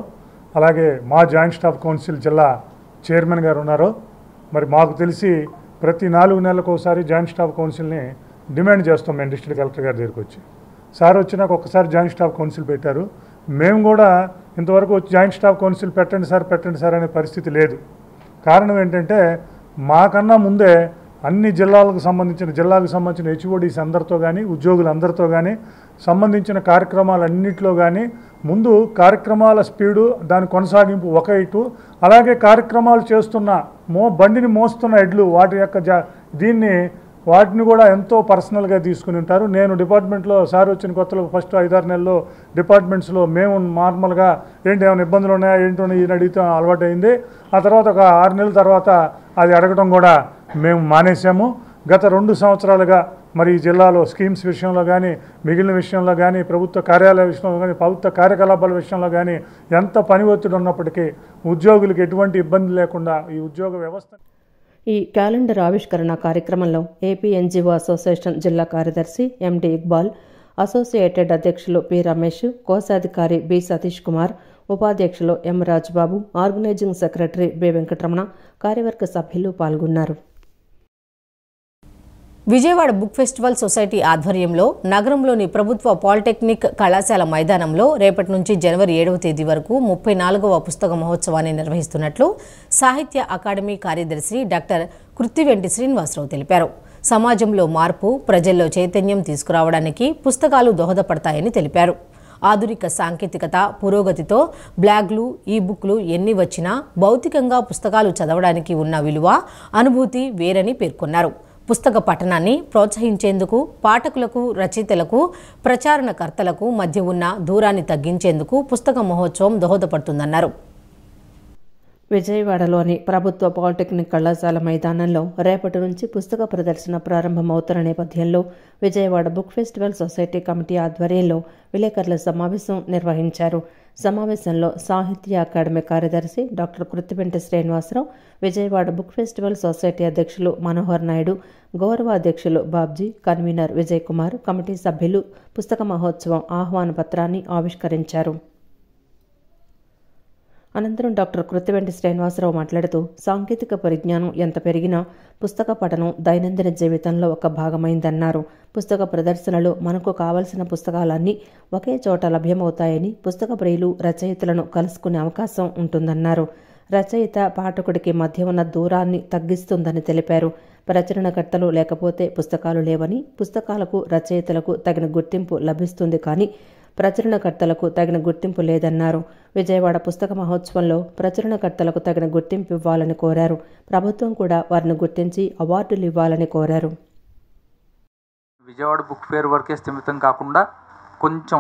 అలాగే మా జాయింట్ స్టాఫ్ కౌన్సిల్ జిల్లా చైర్మన్ గారు ఉన్నారో, మరి మాకు తెలిసి ప్రతి 4 నెలలకు ఒకసారి జాయింట్ స్టాఫ్ కౌన్సిల్ని డిమాండ్ చేస్తాం. మేము డిస్ట్రిక్ట్ కలెక్టర్ గారి దగ్గరికి వచ్చి సార్ వచ్చినాక ఒక్కసారి జాయింట్ స్టాఫ్ కౌన్సిల్ పెట్టారు. మేము కూడా ఇంతవరకు వచ్చి జాయింట్ స్టాఫ్ కౌన్సిల్ పెట్టండి సార్ అనే పరిస్థితి లేదు. కారణం ఏంటంటే మాకన్నా ముందే అన్ని జిల్లాలకు సంబంధించిన హెచ్ఓడీస్ అందరితో కానీ ఉద్యోగులందరితో కానీ సంబంధించిన కార్యక్రమాలన్నింటిలో కానీ ముందు కార్యక్రమాల స్పీడు, దాని కొనసాగింపు ఒక ఇటు, అలాగే కార్యక్రమాలు చేస్తున్న బండిని మోస్తున్న ఎడ్లు వాటి యొక్క వాటిని కూడా ఎంతో పర్సనల్గా తీసుకుని ఉంటారు. నేను డిపార్ట్మెంట్లో సార్ వచ్చిన కొత్తలో ఫస్ట్ 5-6 నెలల్లో డిపార్ట్మెంట్స్లో మేము నార్మల్గా ఏమైనా ఇబ్బందులు ఉన్నాయా ఏంటో ఈయన అడిగితే అలవాటు అయింది. ఆ తర్వాత ఒక 6 నెలల తర్వాత అది అడగడం కూడా మేము మానేసాము. గత 2 సంవత్సరాలుగా మరి ఈ జిల్లాలో స్కీమ్స్ విషయంలో కానీ, మిగిలిన విషయంలో కానీ, ప్రభుత్వ కార్యాలయ విషయంలో కానీ, ప్రభుత్వ కార్యకలాపాల విషయంలో కానీ ఎంత పని ఒత్తిడి ఉన్నప్పటికీ ఉద్యోగులకు ఎటువంటి ఇబ్బంది లేకుండా ఈ ఉద్యోగ వ్యవస్థ. ఈ క్యాలెండర్ ఆవిష్కరణ కార్యక్రమంలో ఏపీ ఎన్జీఓ అసోసియేషన్ జిల్లా కార్యదర్శి ఎండి ఇక్బాల్, అసోసియేటెడ్ అధ్యక్షులు పి రమేష్, కోశాధికారి బి సతీష్ కుమార్, ఉపాధ్యక్షులు M Rajbabu, organising secretary B Venkataramana, కార్యవర్గ సభ్యులు పాల్గొన్నారు. విజయవాడ బుక్ ఫెస్టివల్ సొసైటీ ఆధ్వర్యంలో నగరంలోని ప్రభుత్వ పాలిటెక్నిక్ కళాశాల మైదానంలో రేపటి నుంచి జనవరి 7వ తేదీ వరకు 34వ పుస్తక మహోత్సవాన్ని నిర్వహిస్తున్నట్లు సాహిత్య అకాడమీ కార్యదర్శి డాక్టర్ కృత్తివెంటి శ్రీనివాసరావు తెలిపారు. సమాజంలో మార్పు, ప్రజల్లో చైతన్యం తీసుకురావడానికి పుస్తకాలు దోహదపడతాయని తెలిపారు. ఆధునిక సాంకేతికత పురోగతితో బ్లాగ్లు, ఈ బుక్లు ఎన్ని వచ్చినా భౌతికంగా పుస్తకాలు చదవడానికి ఉన్న విలువ, అనుభూతి వేరని పేర్కొన్నారు. పుస్తక పఠనాన్ని ప్రోత్సహించేందుకు పాఠకులకు, రచయితలకు, ప్రచారణకర్తలకు మధ్య ఉన్న దూరాన్ని తగ్గించేందుకు పుస్తక మహోత్సవం దోహదపడుతుందన్నారు. విజయవాడలోని ప్రభుత్వ పాలిటెక్నిక్ కళాశాల మైదానంలో రేపటి నుంచి పుస్తక ప్రదర్శన ప్రారంభమవుతున్న నేపథ్యంలో Vijayawada book festival society committee ఆధ్వర్యంలో విలేకరుల సమావేశం నిర్వహించారు. సమావేశంలో సాహిత్య అకాడమీ కార్యదర్శి doctor Krithiventi Srinivasarao, Vijayawada book festival society అధ్యక్షులు మనోహర్ నాయుడు, గౌరవ అధ్యక్షులు బాబ్జీ, కన్వీనర్ విజయ్ కుమార్, కమిటీ సభ్యులు పుస్తక మహోత్సవం ఆహ్వాన పత్రాన్ని ఆవిష్కరించారు. అనంతరం డాక్టర్ కృత్తివెంటి శ్రీనివాసరావు మాట్లాడుతూ సాంకేతిక పరిజ్ఞానం ఎంత పెరిగినా పుస్తక పఠనం దైనందిన జీవితంలో ఒక భాగమైందన్నారు. పుస్తక ప్రదర్శనలో మనకు కావలసిన పుస్తకాలన్నీ ఒకే చోట లభ్యమవుతాయని, పుస్తక ప్రియులు రచయితలను కలుసుకునే అవకాశం ఉంటుందన్నారు. రచయిత పాఠకుడికి మధ్య ఉన్న దూరాన్ని తగ్గిస్తుందని తెలిపారు. ప్రచురణకర్తలు లేకపోతే పుస్తకాలు లేవని, పుస్తకాలకు రచయితలకు తగిన గుర్తింపు లభిస్తుంది కానీ ప్రచురణకర్తలకు తగిన గుర్తింపు లేదన్నారు. విజయవాడ పుస్తక మహోత్సవంలో ప్రచురణకర్తలకు తగిన గుర్తింపు ఇవ్వాలని కోరారు. ప్రభుత్వం కూడా వారిని గుర్తించి అవార్డులు ఇవ్వాలని కోరారు. విజయవాడ బుక్ ఫేర్ వరకే స్థిమితం కాకుండా కొంచెం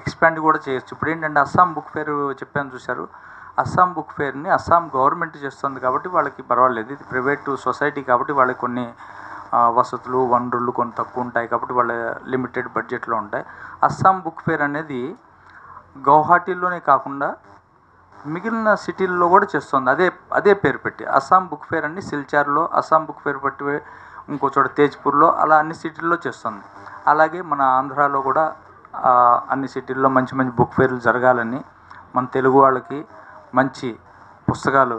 ఎక్స్పాండ్ కూడా చేయొచ్చు. ఇప్పుడు ఏంటంటే అస్సాం బుక్ ఫేర్ చెప్పాను చూశారు, అస్సాం బుక్ ఫేర్ని అస్సాం గవర్నమెంట్ చేస్తుంది కాబట్టి వాళ్ళకి పర్వాలేదు. ఇది ప్రైవేటు సొసైటీ కాబట్టి వాళ్ళకి కొన్ని వసతులు, వనరులు కొన్ని తక్కువ ఉంటాయి కాబట్టి వాళ్ళ లిమిటెడ్ బడ్జెట్లో ఉంటాయి. అస్సాం బుక్ ఫేర్ అనేది గౌహాటీలోనే కాకుండా మిగిలిన సిటీల్లో కూడా చేస్తుంది. అదే పేరు పెట్టి అస్సాం బుక్ ఫేర్ అని సిల్చార్లో, అస్సాం బుక్ ఫేర్ పెట్టి ఇంకో చోట తేజ్పూర్లో, అలా అన్ని సిటీల్లో చేస్తుంది. అలాగే మన ఆంధ్రాలో కూడా అన్ని సిటీల్లో మంచి మంచి బుక్ ఫేర్లు జరగాలని, మన తెలుగు వాళ్ళకి మంచి పుస్తకాలు,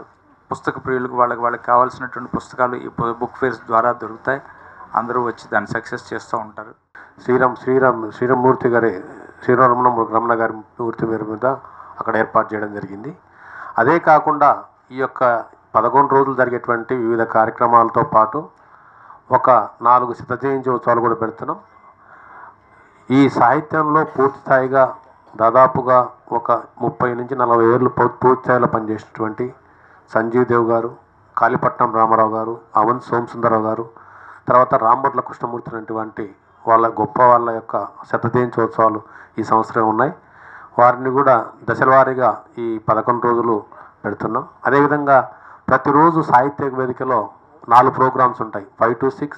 పుస్తక ప్రియులకు వాళ్ళకి కావాల్సినటువంటి పుస్తకాలు ఈ బుక్ ఫేర్స్ ద్వారా దొరుకుతాయి. అందరూ వచ్చి దాన్ని సక్సెస్ చేస్తూ ఉంటారు. శ్రీరామూర్తి గారి రమణ గారి మూర్తి పేరు మీద అక్కడ ఏర్పాటు చేయడం జరిగింది. అదే కాకుండా ఈ యొక్క 11 రోజులు జరిగేటువంటి వివిధ కార్యక్రమాలతో పాటు ఒక 4 శత జయంతి ఉత్సవాలు కూడా పెడుతున్నాం. ఈ సాహిత్యంలో పూర్తి స్థాయిగా దాదాపుగా ఒక 30 నుంచి 40 ఏళ్ళు పూర్తి స్థాయిలో పనిచేసినటువంటి సంజీవ్ దేవ్ గారు, కాళీపట్నం రామారావు గారు, అవన్ సోమసుందరరావు గారు, తర్వాత రాంబొట్ల కృష్ణమూర్తి వంటి వాళ్ళ గొప్ప వాళ్ళ యొక్క శతదినోత్సవాలు ఈ సంవత్సరం ఉన్నాయి. వారిని కూడా దశలవారీగా ఈ 11 రోజులు పెడుతున్నాం. అదేవిధంగా ప్రతిరోజు సాహిత్య వేదికలో 4 ప్రోగ్రామ్స్ ఉంటాయి. 5 to 6,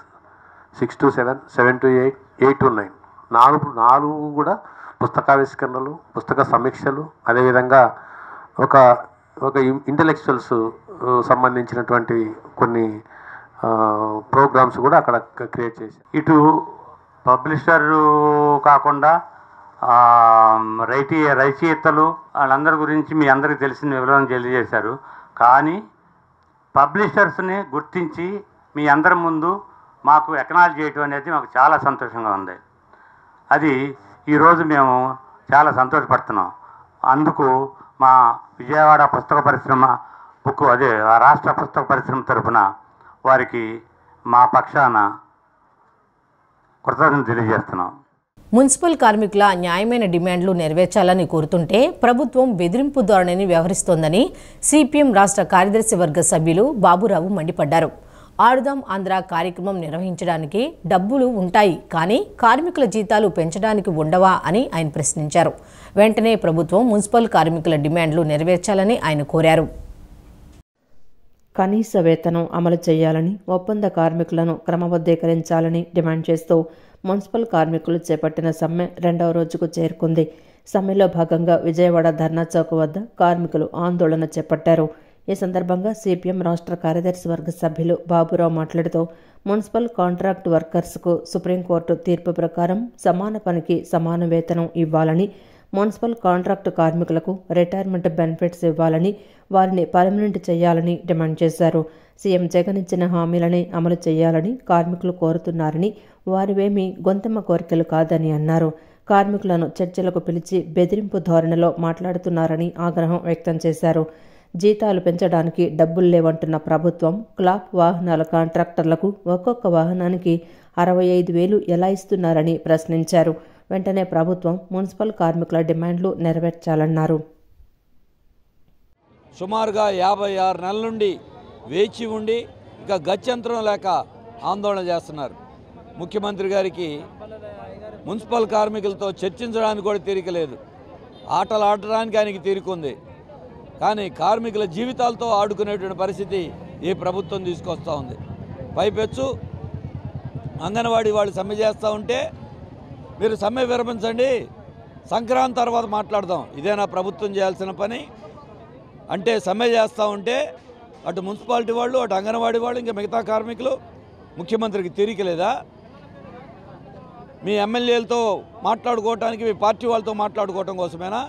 6 to 7, 7 to 8, 8 to 9. 4 కూడా పుస్తకావిష్కరణలు, పుస్తక సమీక్షలు, అదేవిధంగా ఒక ఇంటలెక్చువల్స్ సంబంధించినటువంటి కొన్ని ప్రోగ్రామ్స్ కూడా అక్కడ క్రియేట్ చేశారు. ఇటు పబ్లిషర్ కాకుండా రచయితలు వాళ్ళందరి గురించి మీ అందరికీ తెలిసిన వివరణ తెలియజేశారు. కానీ పబ్లిషర్స్ని గుర్తించి మీ అందరి ముందు మాకు ఎక్నాలజ్ చేయటం అనేది మాకు చాలా సంతోషంగా ఉంది. అది ఈరోజు మేము చాలా సంతోషపడుతున్నాం. అందుకు మా విజయవాడ పుస్తక పరిశ్రమ రాష్ట్ర పుస్తక పరిశ్రమ తరఫున వారికి మా పక్షాన కృతజ్ఞతలు తెలియజేస్తున్నాం. మున్సిపల్ కార్మికుల న్యాయమైన డిమాండ్లు నెరవేర్చాలని కోరుతుంటే ప్రభుత్వం బెదిరింపు ధోరణిని వ్యవహరిస్తోందని సిపిఎం రాష్ట్ర కార్యదర్శి వర్గ సభ్యులు బాబురావు మండిపడ్డారు. ఆడుదాం ఆంధ్ర కార్యక్రమం నిర్వహించడానికి డబ్బులు ఉంటాయి, కానీ కార్మికుల జీతాలు పెంచడానికి ఉండవా అని ఆయన ప్రశ్నించారు. వెంటనే ప్రభుత్వం మున్సిపల్ కార్మికుల డిమాండ్లు నెరవేర్చాలని ఆయన కోరారు. కనీస వేతనం అమలు చేయాలని, ఒప్పంద కార్మికులను క్రమబద్ధీకరించాలని డిమాండ్ చేస్తూ మున్సిపల్ కార్మికులు చేపట్టిన సమ్మె 2వ రోజుకు చేరుకుంది. సమ్మెలో భాగంగా విజయవాడ ధర్నా చౌక్ వద్ద కార్మికులు ఆందోళన చేపట్టారు. ఈ సందర్భంగా సిపిఎం రాష్ట్ర కార్యదర్శి వర్గ సభ్యులు బాబురావు మాట్లాడుతూ మున్సిపల్ కాంట్రాక్ట్ వర్కర్స్కు సుప్రీంకోర్టు తీర్పు ప్రకారం సమాన పనికి సమాన వేతనం ఇవ్వాలని, మున్సిపల్ కాంట్రాక్టు కార్మికులకు రిటైర్మెంట్ బెనిఫిట్స్ ఇవ్వాలని, వారిని పర్మనెంట్ చేయాలని డిమాండ్ చేశారు. సీఎం జగన్ ఇచ్చిన హామీలని అమలు చేయాలని కార్మికులు కోరుతున్నారని, వారివేమీ గొంతమ్మ కోరికలు కాదని అన్నారు. కార్మికులను చర్చలకు పిలిచి బెదిరింపు ధోరణిలో మాట్లాడుతున్నారని ఆగ్రహం వ్యక్తం చేశారు. జీతాలు పెంచడానికి డబ్బులు లేవంటున్న ప్రభుత్వం క్లాప్ వాహనాల కాంట్రాక్టర్లకు ఒక్కొక్క వాహనానికి 65,000 ఎలా ఇస్తున్నారని ప్రశ్నించారు. వెంటనే ప్రభుత్వం మున్సిపల్ కార్మికుల డిమాండ్లు నెరవేర్చాలన్నారు. సుమారుగా 56 నెలల నుండి వేచి ఉండి ఇక గత్యంతరం లేక ఆందోళన చేస్తున్నారు. ముఖ్యమంత్రి గారికి మున్సిపల్ కార్మికులతో చర్చించడానికి కూడా తీరిక లేదు. ఆటలు ఆడడానికి ఆయనకి తీరికుంది, కానీ కార్మికుల జీవితాలతో ఆడుకునేటువంటి పరిస్థితి ఈ ప్రభుత్వం తీసుకొస్తూ ఉంది. పైపెచ్చు అంగన్వాడీ వాళ్ళు సమ్మె చేస్తూ ఉంటే మీరు సమ్మె విరమించండి, సంక్రాంతి తర్వాత మాట్లాడదాం, ఇదేనా ప్రభుత్వం చేయాల్సిన పని? అంటే సమ్మె చేస్తూ ఉంటే అటు మున్సిపాలిటీ వాళ్ళు, అటు అంగన్వాడీ వాళ్ళు, ఇంకా మిగతా కార్మికులు ముఖ్యమంత్రికి తీరిక లేదా? మీ ఎమ్మెల్యేలతో మాట్లాడుకోవటానికి, మీ పార్టీ వాళ్ళతో మాట్లాడుకోవటం కోసమేనా?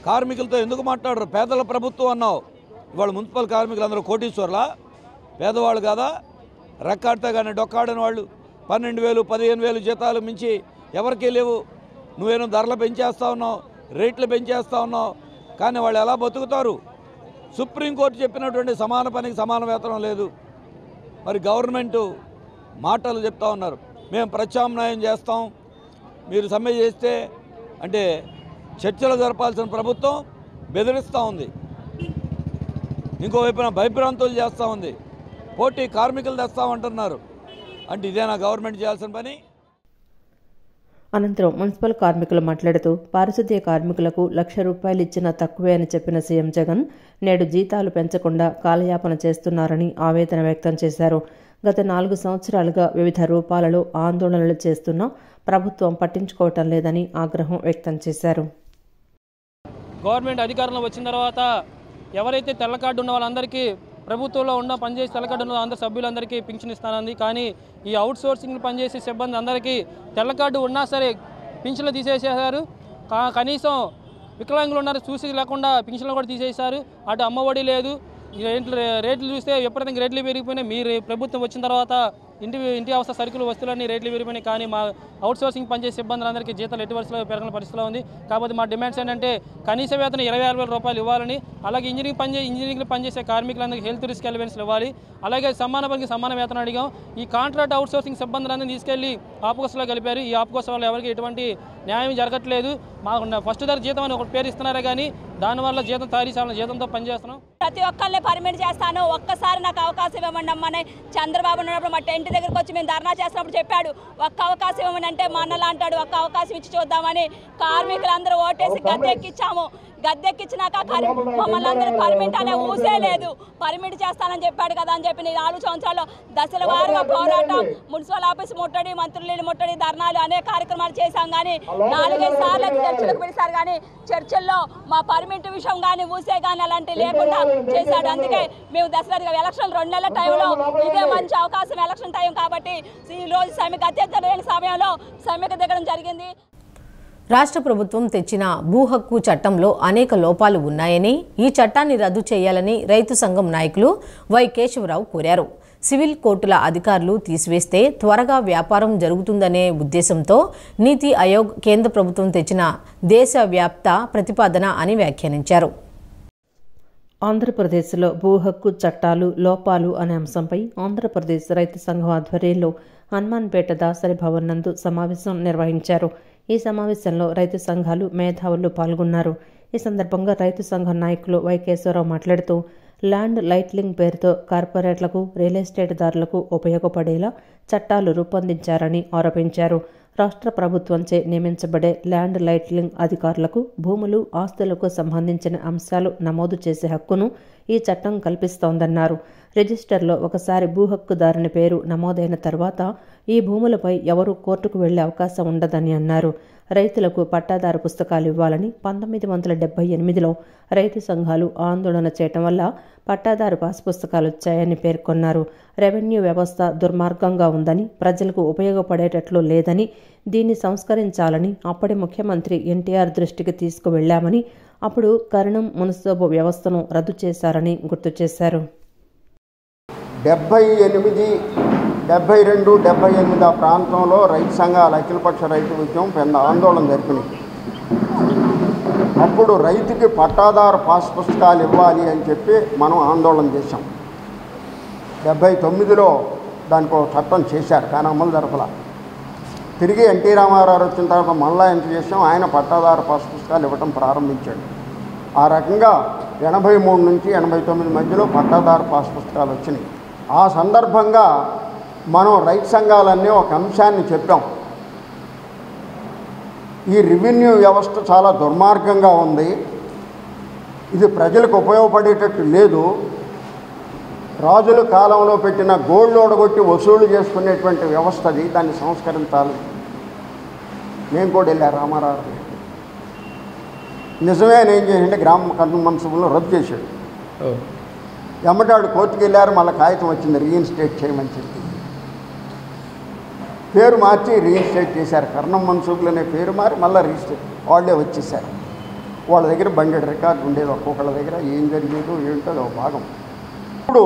కార్మికులతో ఎందుకు మాట్లాడరు? పేదల ప్రభుత్వం అన్నావు, ఇవాళ మున్సిపల్ కార్మికులు అందరూ కోటీశ్వర్లా? పేదవాళ్ళు కాదా? రెక్కాడితే కానీ డొక్కాడని వాళ్ళు 12,000, 15,000 జీతాలు మించి ఎవరికీ లేవు. నువ్వేనో ధరలు పెంచేస్తా ఉన్నావు, రేట్లు పెంచేస్తా ఉన్నావు, కానీ వాళ్ళు ఎలా బతుకుతారు? సుప్రీంకోర్టు చెప్పినటువంటి సమాన పనికి సమాన వేతనం లేదు. మరి గవర్నమెంటు మాటలు చెప్తా ఉన్నారు, మేము ప్రత్యామ్నాయం చేస్తాం, మీరు సమ్మె చేస్తే అంటే చర్చలు జరపాల్సిన ప్రభుత్వం బెదిరిస్తూ ఉంది. ఇంకోవైపున భయభ్రాంతులు చేస్తూ ఉంది, పోటీ కార్మికులు తెస్తామంటున్నారు. అంటే ఇదేనా గవర్నమెంట్ చేయాల్సిన పని? అనంతరం మున్సిపల్ కార్మికులు మాట్లాడుతూ పారిశుద్ధ్య కార్మికులకు ₹1,00,000 ఇచ్చినా తక్కువే అని చెప్పిన సీఎం జగన్ నేడు జీతాలు పెంచకుండా కాలయాపన చేస్తున్నారని ఆవేదన వ్యక్తం చేశారు. గత 4 సంవత్సరాలుగా వివిధ రూపాలలో ఆందోళనలు చేస్తున్నా ప్రభుత్వం పట్టించుకోవటం లేదని ఆగ్రహం వ్యక్తం చేశారు. గవర్నమెంట్ అధికారంలో వచ్చిన తర్వాత ఎవరైతే తెల్ల కార్డు ఉన్న వాళ్ళందరికీ ప్రభుత్వంలో ఉన్న పనిచేసి తెల్ల కార్డు ఉన్న అందరు సభ్యులందరికీ పింఛన్ ఇస్తానంది. కానీ ఈ అవుట్ సోర్సింగ్ పనిచేసే సిబ్బంది అందరికీ తెల్ల కార్డు ఉన్నా సరే పింఛన్లు తీసేసేసారు. కనీసం వికలాంగులు ఉన్నారు చూసి లేకుండా పింఛన్లు కూడా తీసేశారు. అటు అమ్మఒడి లేదు. రేట్లు చూస్తే విపరీతంగా రేట్లు పెరిగిపోయినాయి. మీరు ప్రభుత్వం వచ్చిన తర్వాత ఇంటి అవసర సరుకులు వస్తువులన్నీ రేట్లు పెరిగిపోయినాయి. కానీ మా అవుట్ సోర్సింగ్ పనిచేసే సిబ్బందులందరికీ జీతాలు ఎట్టి వరుసలో పెరగని పరిస్థితిలో ఉంది. కాబట్టి మా డిమాండ్స్ ఏంటంటే కనీస వేతనం ₹26,000 ఇవ్వాలని, అలాగే ఇంజనీరింగ్లో పనిచేసే కార్మికులందరికీ హెల్త్ రిస్క్ అలవెన్స్లు ఇవ్వాలి. అలాగే సమాన పనికి సమాన వేతనం అడిగాం. ఈ కాంట్రాక్ట్ అవుట్ సోర్సింగ్ సిబ్బందులందరినీ తీసుకెళ్లి ఆపుకోసలో కలిపారు. ఈ ఆపుకోస వల్ల ఎవరికి ఎటువంటి న్యాయం జరగట్లేదు. మాకు ఫస్ట్ ధర జీతం అని ఒక పేరు ఇస్తున్నారే కానీ దానివల్ల జీతం జీతంతో పనిచేస్తున్నాం. ప్రతి ఒక్కరిని పర్మిట్ చేస్తాను, ఒక్కసారి నాకు అవకాశం ఇవ్వమండి అమ్మని చంద్రబాబు ఉన్నప్పుడు మా టెంట్ దగ్గరికి వచ్చి మేము ధర్నా చేసినప్పుడు చెప్పాడు, ఒక్క అవకాశం ఇవ్వమని అంటే మా అన్నలా అంటాడు, ఒక్క అవకాశం ఇచ్చి చూద్దామని కార్మికులందరూ ఓటేసి గద్దెక్కిచ్చాము. గద్దెక్కిచ్చినాక మమ్మల్ని అందరూ పర్మిట్ అనే ఊసే లేదు. పర్మిట్ చేస్తానని చెప్పాడు కదా అని చెప్పి 4 సంవత్సరాల్లో దశల వారుగా పోరాటం, మున్సిపల్ ఆఫీస్ ముట్టడి, మంత్రులు ముట్టడి, ధర్నాలు అనేక కార్యక్రమాలు చేశాం. కానీ 4-5 సార్లు చర్చలకు పిలిచారు. కానీ చర్చల్లో మా పర్మిట్ విషయం కానీ ఊసే కానీ అలాంటివి లేకుండా చేశాడు. అందుకే మేము దశల ఎలక్షన్ 2 నెలల టైంలో ఇదే మంచి అవకాశం, ఎలక్షన్ టైం కాబట్టి ఈరోజు సమ్మెకు అత్యంత సమయంలో సమ్మెకు దిగడం జరిగింది. రాష్ట్ర ప్రభుత్వం తెచ్చిన భూ హక్కు చట్టంలో అనేక లోపాలు ఉన్నాయని, ఈ చట్టాన్ని రద్దు చేయాలని రైతు సంఘం నాయకులు వై కేశవరావు కోరారు. సివిల్ కోర్టుల అధికారులు తీసివేస్తే త్వరగా వ్యాపారం జరుగుతుందనే ఉద్దేశంతో నీతి ఆయోగ్ కేంద్ర ప్రభుత్వం తెచ్చిన దేశవ్యాప్త ప్రతిపాదన అని వ్యాఖ్యానించారు. ఆంధ్రప్రదేశ్లో భూ హక్కు చట్టాలు లోపాలు అనే అంశంపై ఆంధ్రప్రదేశ్ రైతు సంఘం ఆధ్వర్యంలో హనుమాన్పేట దాసరి భవన్ నందు సమావేశం నిర్వహించారు. ఈ సమావేశంలో రైతు సంఘాలు మేధావులు పాల్గొన్నారు. ఈ సందర్భంగా రైతు సంఘం నాయకులు వై కేశవరావు మాట్లాడుతూ ల్యాండ్ లైట్లింగ్ పేరుతో కార్పొరేట్లకు, రియల్ ఎస్టేట్ దారులకు ఉపయోగపడేలా చట్టాలు రూపొందించారని ఆరోపించారు. రాష్ట్ర ప్రభుత్వంచే నియమించబడే ల్యాండ్ లైట్లింగ్ అధికారులకు భూములు, ఆస్తులకు సంబంధించిన అంశాలు నమోదు చేసే హక్కును ఈ చట్టం కల్పిస్తోందన్నారు. రిజిస్టర్లో ఒకసారి భూ హక్కుదారుని పేరు నమోదైన తర్వాత ఈ భూములపై ఎవరూ కోర్టుకు వెళ్లే అవకాశం ఉండదని అన్నారు. రైతులకు పట్టాదారు పుస్తకాలు ఇవ్వాలని 1978లో రైతు సంఘాలు ఆందోళన చేయటం వల్ల పట్టాదారు పాస్ పుస్తకాలు వచ్చాయని పేర్కొన్నారు. రెవెన్యూ వ్యవస్థ దుర్మార్గంగా ఉందని, ప్రజలకు ఉపయోగపడేటట్లు లేదని, దీన్ని సంస్కరించాలని అప్పటి ముఖ్యమంత్రి ఎన్టీఆర్ దృష్టికి తీసుకువెళ్లామని, అప్పుడు కరణం మున్సిపల్ వ్యవస్థను రద్దు చేశారని గుర్తు చేశారు. 78, 72, 78 ప్రాంతంలో రైతు సంఘాల అఖిలపక్ష రైతు ఉద్యమం పెద్ద ఆందోళన జరిపింది. అప్పుడు రైతుకి పట్టాదారు పాస్ పుస్తకాలు ఇవ్వాలి అని చెప్పి మనం ఆందోళన చేశాం. 79లో దానికి ఒక చట్టం చేశారు, కానీ అమలు జరపల. తిరిగి ఎన్టీ రామారావు వచ్చిన తర్వాత మళ్ళా ఎంత చేసాం, ఆయన పట్టాదారు పాస్ పుస్తకాలు ఇవ్వటం ప్రారంభించాడు. ఆ రకంగా 83 నుంచి 89 మధ్యలో పట్టాదారు పాస్ పుస్తకాలు వచ్చినాయి. ఆ సందర్భంగా మనం రైతు సంఘాలన్నీ ఒక అంశాన్ని చెప్పాం. ఈ రెవెన్యూ వ్యవస్థ చాలా దుర్మార్గంగా ఉంది, ఇది ప్రజలకు ఉపయోగపడేటట్టు లేదు. రాజుల కాలంలో పెట్టిన గోల్డ్ ఓడగొట్టి వసూలు చేసుకునేటువంటి వ్యవస్థ అది, దాన్ని సంస్కరించాలి. నేను కూడా వెళ్ళా రామారావు. నిజమే ఏం చేసింటే గ్రామ కర్నూలు మున్సిపల్లో రద్దు చేశాడు. ఎమ్మటాడు కోర్టుకు వెళ్ళారు, మళ్ళీ కాగితం వచ్చింది రీఇన్స్టేట్ చేయమని చెప్పి. పేరు మార్చి రీఇన్స్టేట్ చేశారు. కర్ణం మన్సూబ్లు అనే పేరు మారి మళ్ళీ రిజిస్టర్ వాళ్ళే వచ్చేసారు. వాళ్ళ దగ్గర బండెడ్ రికార్డు ఉండేది, ఒక్కొక్కళ్ళ దగ్గర ఏం జరిగేదో ఏంటో ఒక భాగం. ఇప్పుడు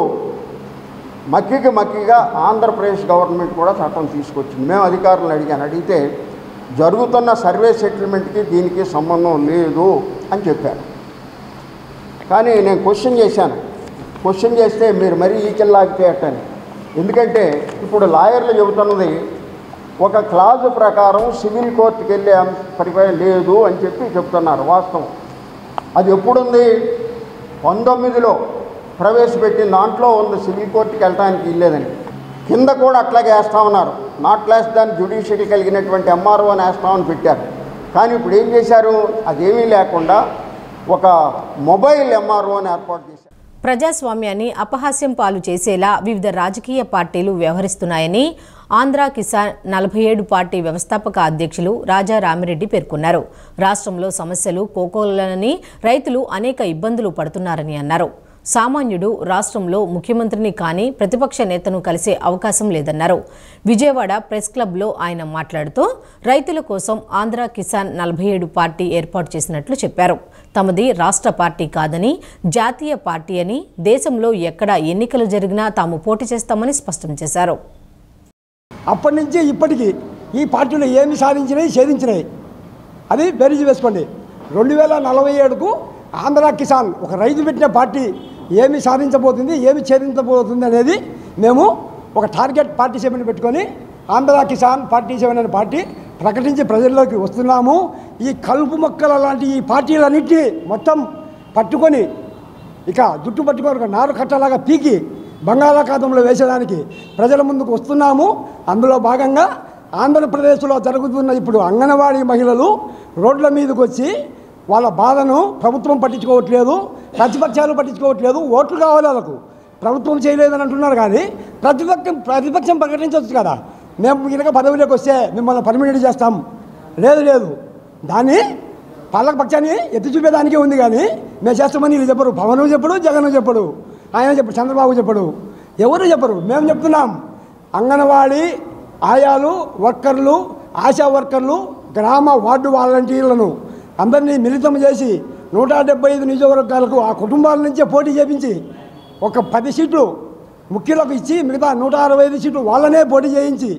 మక్కిగా ఆంధ్రప్రదేశ్ గవర్నమెంట్ కూడా చట్టం తీసుకొచ్చింది. మేము అధికారులను అడిగితే జరుగుతున్న సర్వే సెటిల్మెంట్కి దీనికి సంబంధం లేదు అని చెప్పారు. కానీ నేను క్వశ్చన్ చేస్తే మీరు మరీ ఈకెళ్ళాగితే అట్టని. ఎందుకంటే ఇప్పుడు లాయర్లు చెబుతున్నది ఒక క్లాజు ప్రకారం సివిల్ కోర్టుకి వెళ్ళే పరిపాలన లేదు అని చెప్పి చెప్తున్నారు. వాస్తవం అది ఎప్పుడుంది? 19లో ప్రవేశపెట్టిన దాంట్లో ఉంది సివిల్ కోర్టుకి వెళ్ళడానికి ఇల్లేదని. కింద కూడా అట్లాగే వేస్తామన్నారు. నాట్ లెస్ దాన్ జ్యుడిషియరీ కలిగినటువంటి ఎంఆర్ఓని వేస్తామని పెట్టారు. కానీ ఇప్పుడు ఏం చేశారు? అదేమీ లేకుండా ఒక మొబైల్ ఎంఆర్ఓని ఏర్పాటు చేశారు. ప్రజాస్వామ్యాన్ని అపహాస్యం పాలు చేసేలా వివిధ రాజకీయ పార్టీలు వ్యవహరిస్తున్నాయని ఆంధ్ర కిసాన్ 47 పార్టీ వ్యవస్థాపక అధ్యక్షులు రాజా రామిరెడ్డి పేర్కొన్నారు. రాష్ట్రంలో సమస్యలు కోకోలని, రైతులు అనేక ఇబ్బందులు పడుతున్నారని అన్నారు. సామాన్యుడు రాష్ట్రంలో ముఖ్యమంత్రిని కానీ ప్రతిపక్ష నేతను కలిసే అవకాశం లేదన్నారు. విజయవాడ ప్రెస్ క్లబ్లో ఆయన మాట్లాడుతూ రైతుల కోసం ఆంధ్ర కిసాన్ 47 పార్టీ ఏర్పాటు చేసినట్లు చెప్పారు. తమది రాష్ట్ర పార్టీ కాదని, జాతీయ పార్టీ అని, దేశంలో ఎక్కడ ఎన్నికలు జరిగినా తాము పోటీ చేస్తామని స్పష్టం చేశారు. అప్పటి నుంచి ఇప్పటికీ ఈ పార్టీలు ఏమి సాధించినాయి, ఛేదించినాయి అది బేరీజు వేసుకోండి. 2047కు ఆంధ్ర కిసాన్ ఒక రైతు పెట్టిన పార్టీ ఏమి సాధించబోతుంది, ఏమి ఛేదించబోతుంది అనేది మేము ఒక టార్గెట్ 47 పెట్టుకొని ఆంధ్ర కిసాన్ 47 అనే పార్టీ ప్రకటించి ప్రజల్లోకి వస్తున్నాము. ఈ కలుపు మొక్కల లాంటి ఈ పార్టీలన్నింటినీ మొత్తం పట్టుకొని ఇక జుట్టు పట్టుకొని నారు కట్టలాగా పీకి బంగాళాఖాతంలో వేసేదానికి ప్రజల ముందుకు వస్తున్నాము. అందులో భాగంగా ఆంధ్రప్రదేశ్లో జరుగుతున్న ఇప్పుడు అంగన్వాడీ మహిళలు రోడ్ల మీదకి వచ్చి వాళ్ళ బాధను ప్రభుత్వం పట్టించుకోవట్లేదు, ప్రతిపక్షాలు పట్టించుకోవట్లేదు. ఓట్లు కావాలి వాళ్ళకు, ప్రభుత్వం చేయలేదని అంటున్నారు. కానీ ప్రతిపక్షం ప్రకటించవచ్చు కదా, మేము కనుక పదవిలోకి వస్తే మిమ్మల్ని పర్మినెంట్ చేస్తాం. లేదు, దాన్ని పాలక పక్షాన్ని ఎత్తి చూపేదానికే ఉంది. కానీ మేము చేస్తామని వీళ్ళు చెప్పరు. పవన్ చెప్పడు, జగన్ చెప్పడు, ఆయన చెప్పడు, చంద్రబాబు చెప్పడు, ఎవరు చెప్పరు. మేము చెప్తున్నాం. అంగన్వాడీ ఆయాలు, వర్కర్లు, ఆశా వర్కర్లు, గ్రామ వార్డు వాలంటీర్లను అందరినీ మిళితం చేసి 175 నియోజకవర్గాలకు ఆ కుటుంబాల నుంచే పోటీ చేయించి ఒక 10 సీట్లు ముఖ్యులకు ఇచ్చి మిగతా 165 సీట్లు వాళ్ళనే పోటీ చేయించి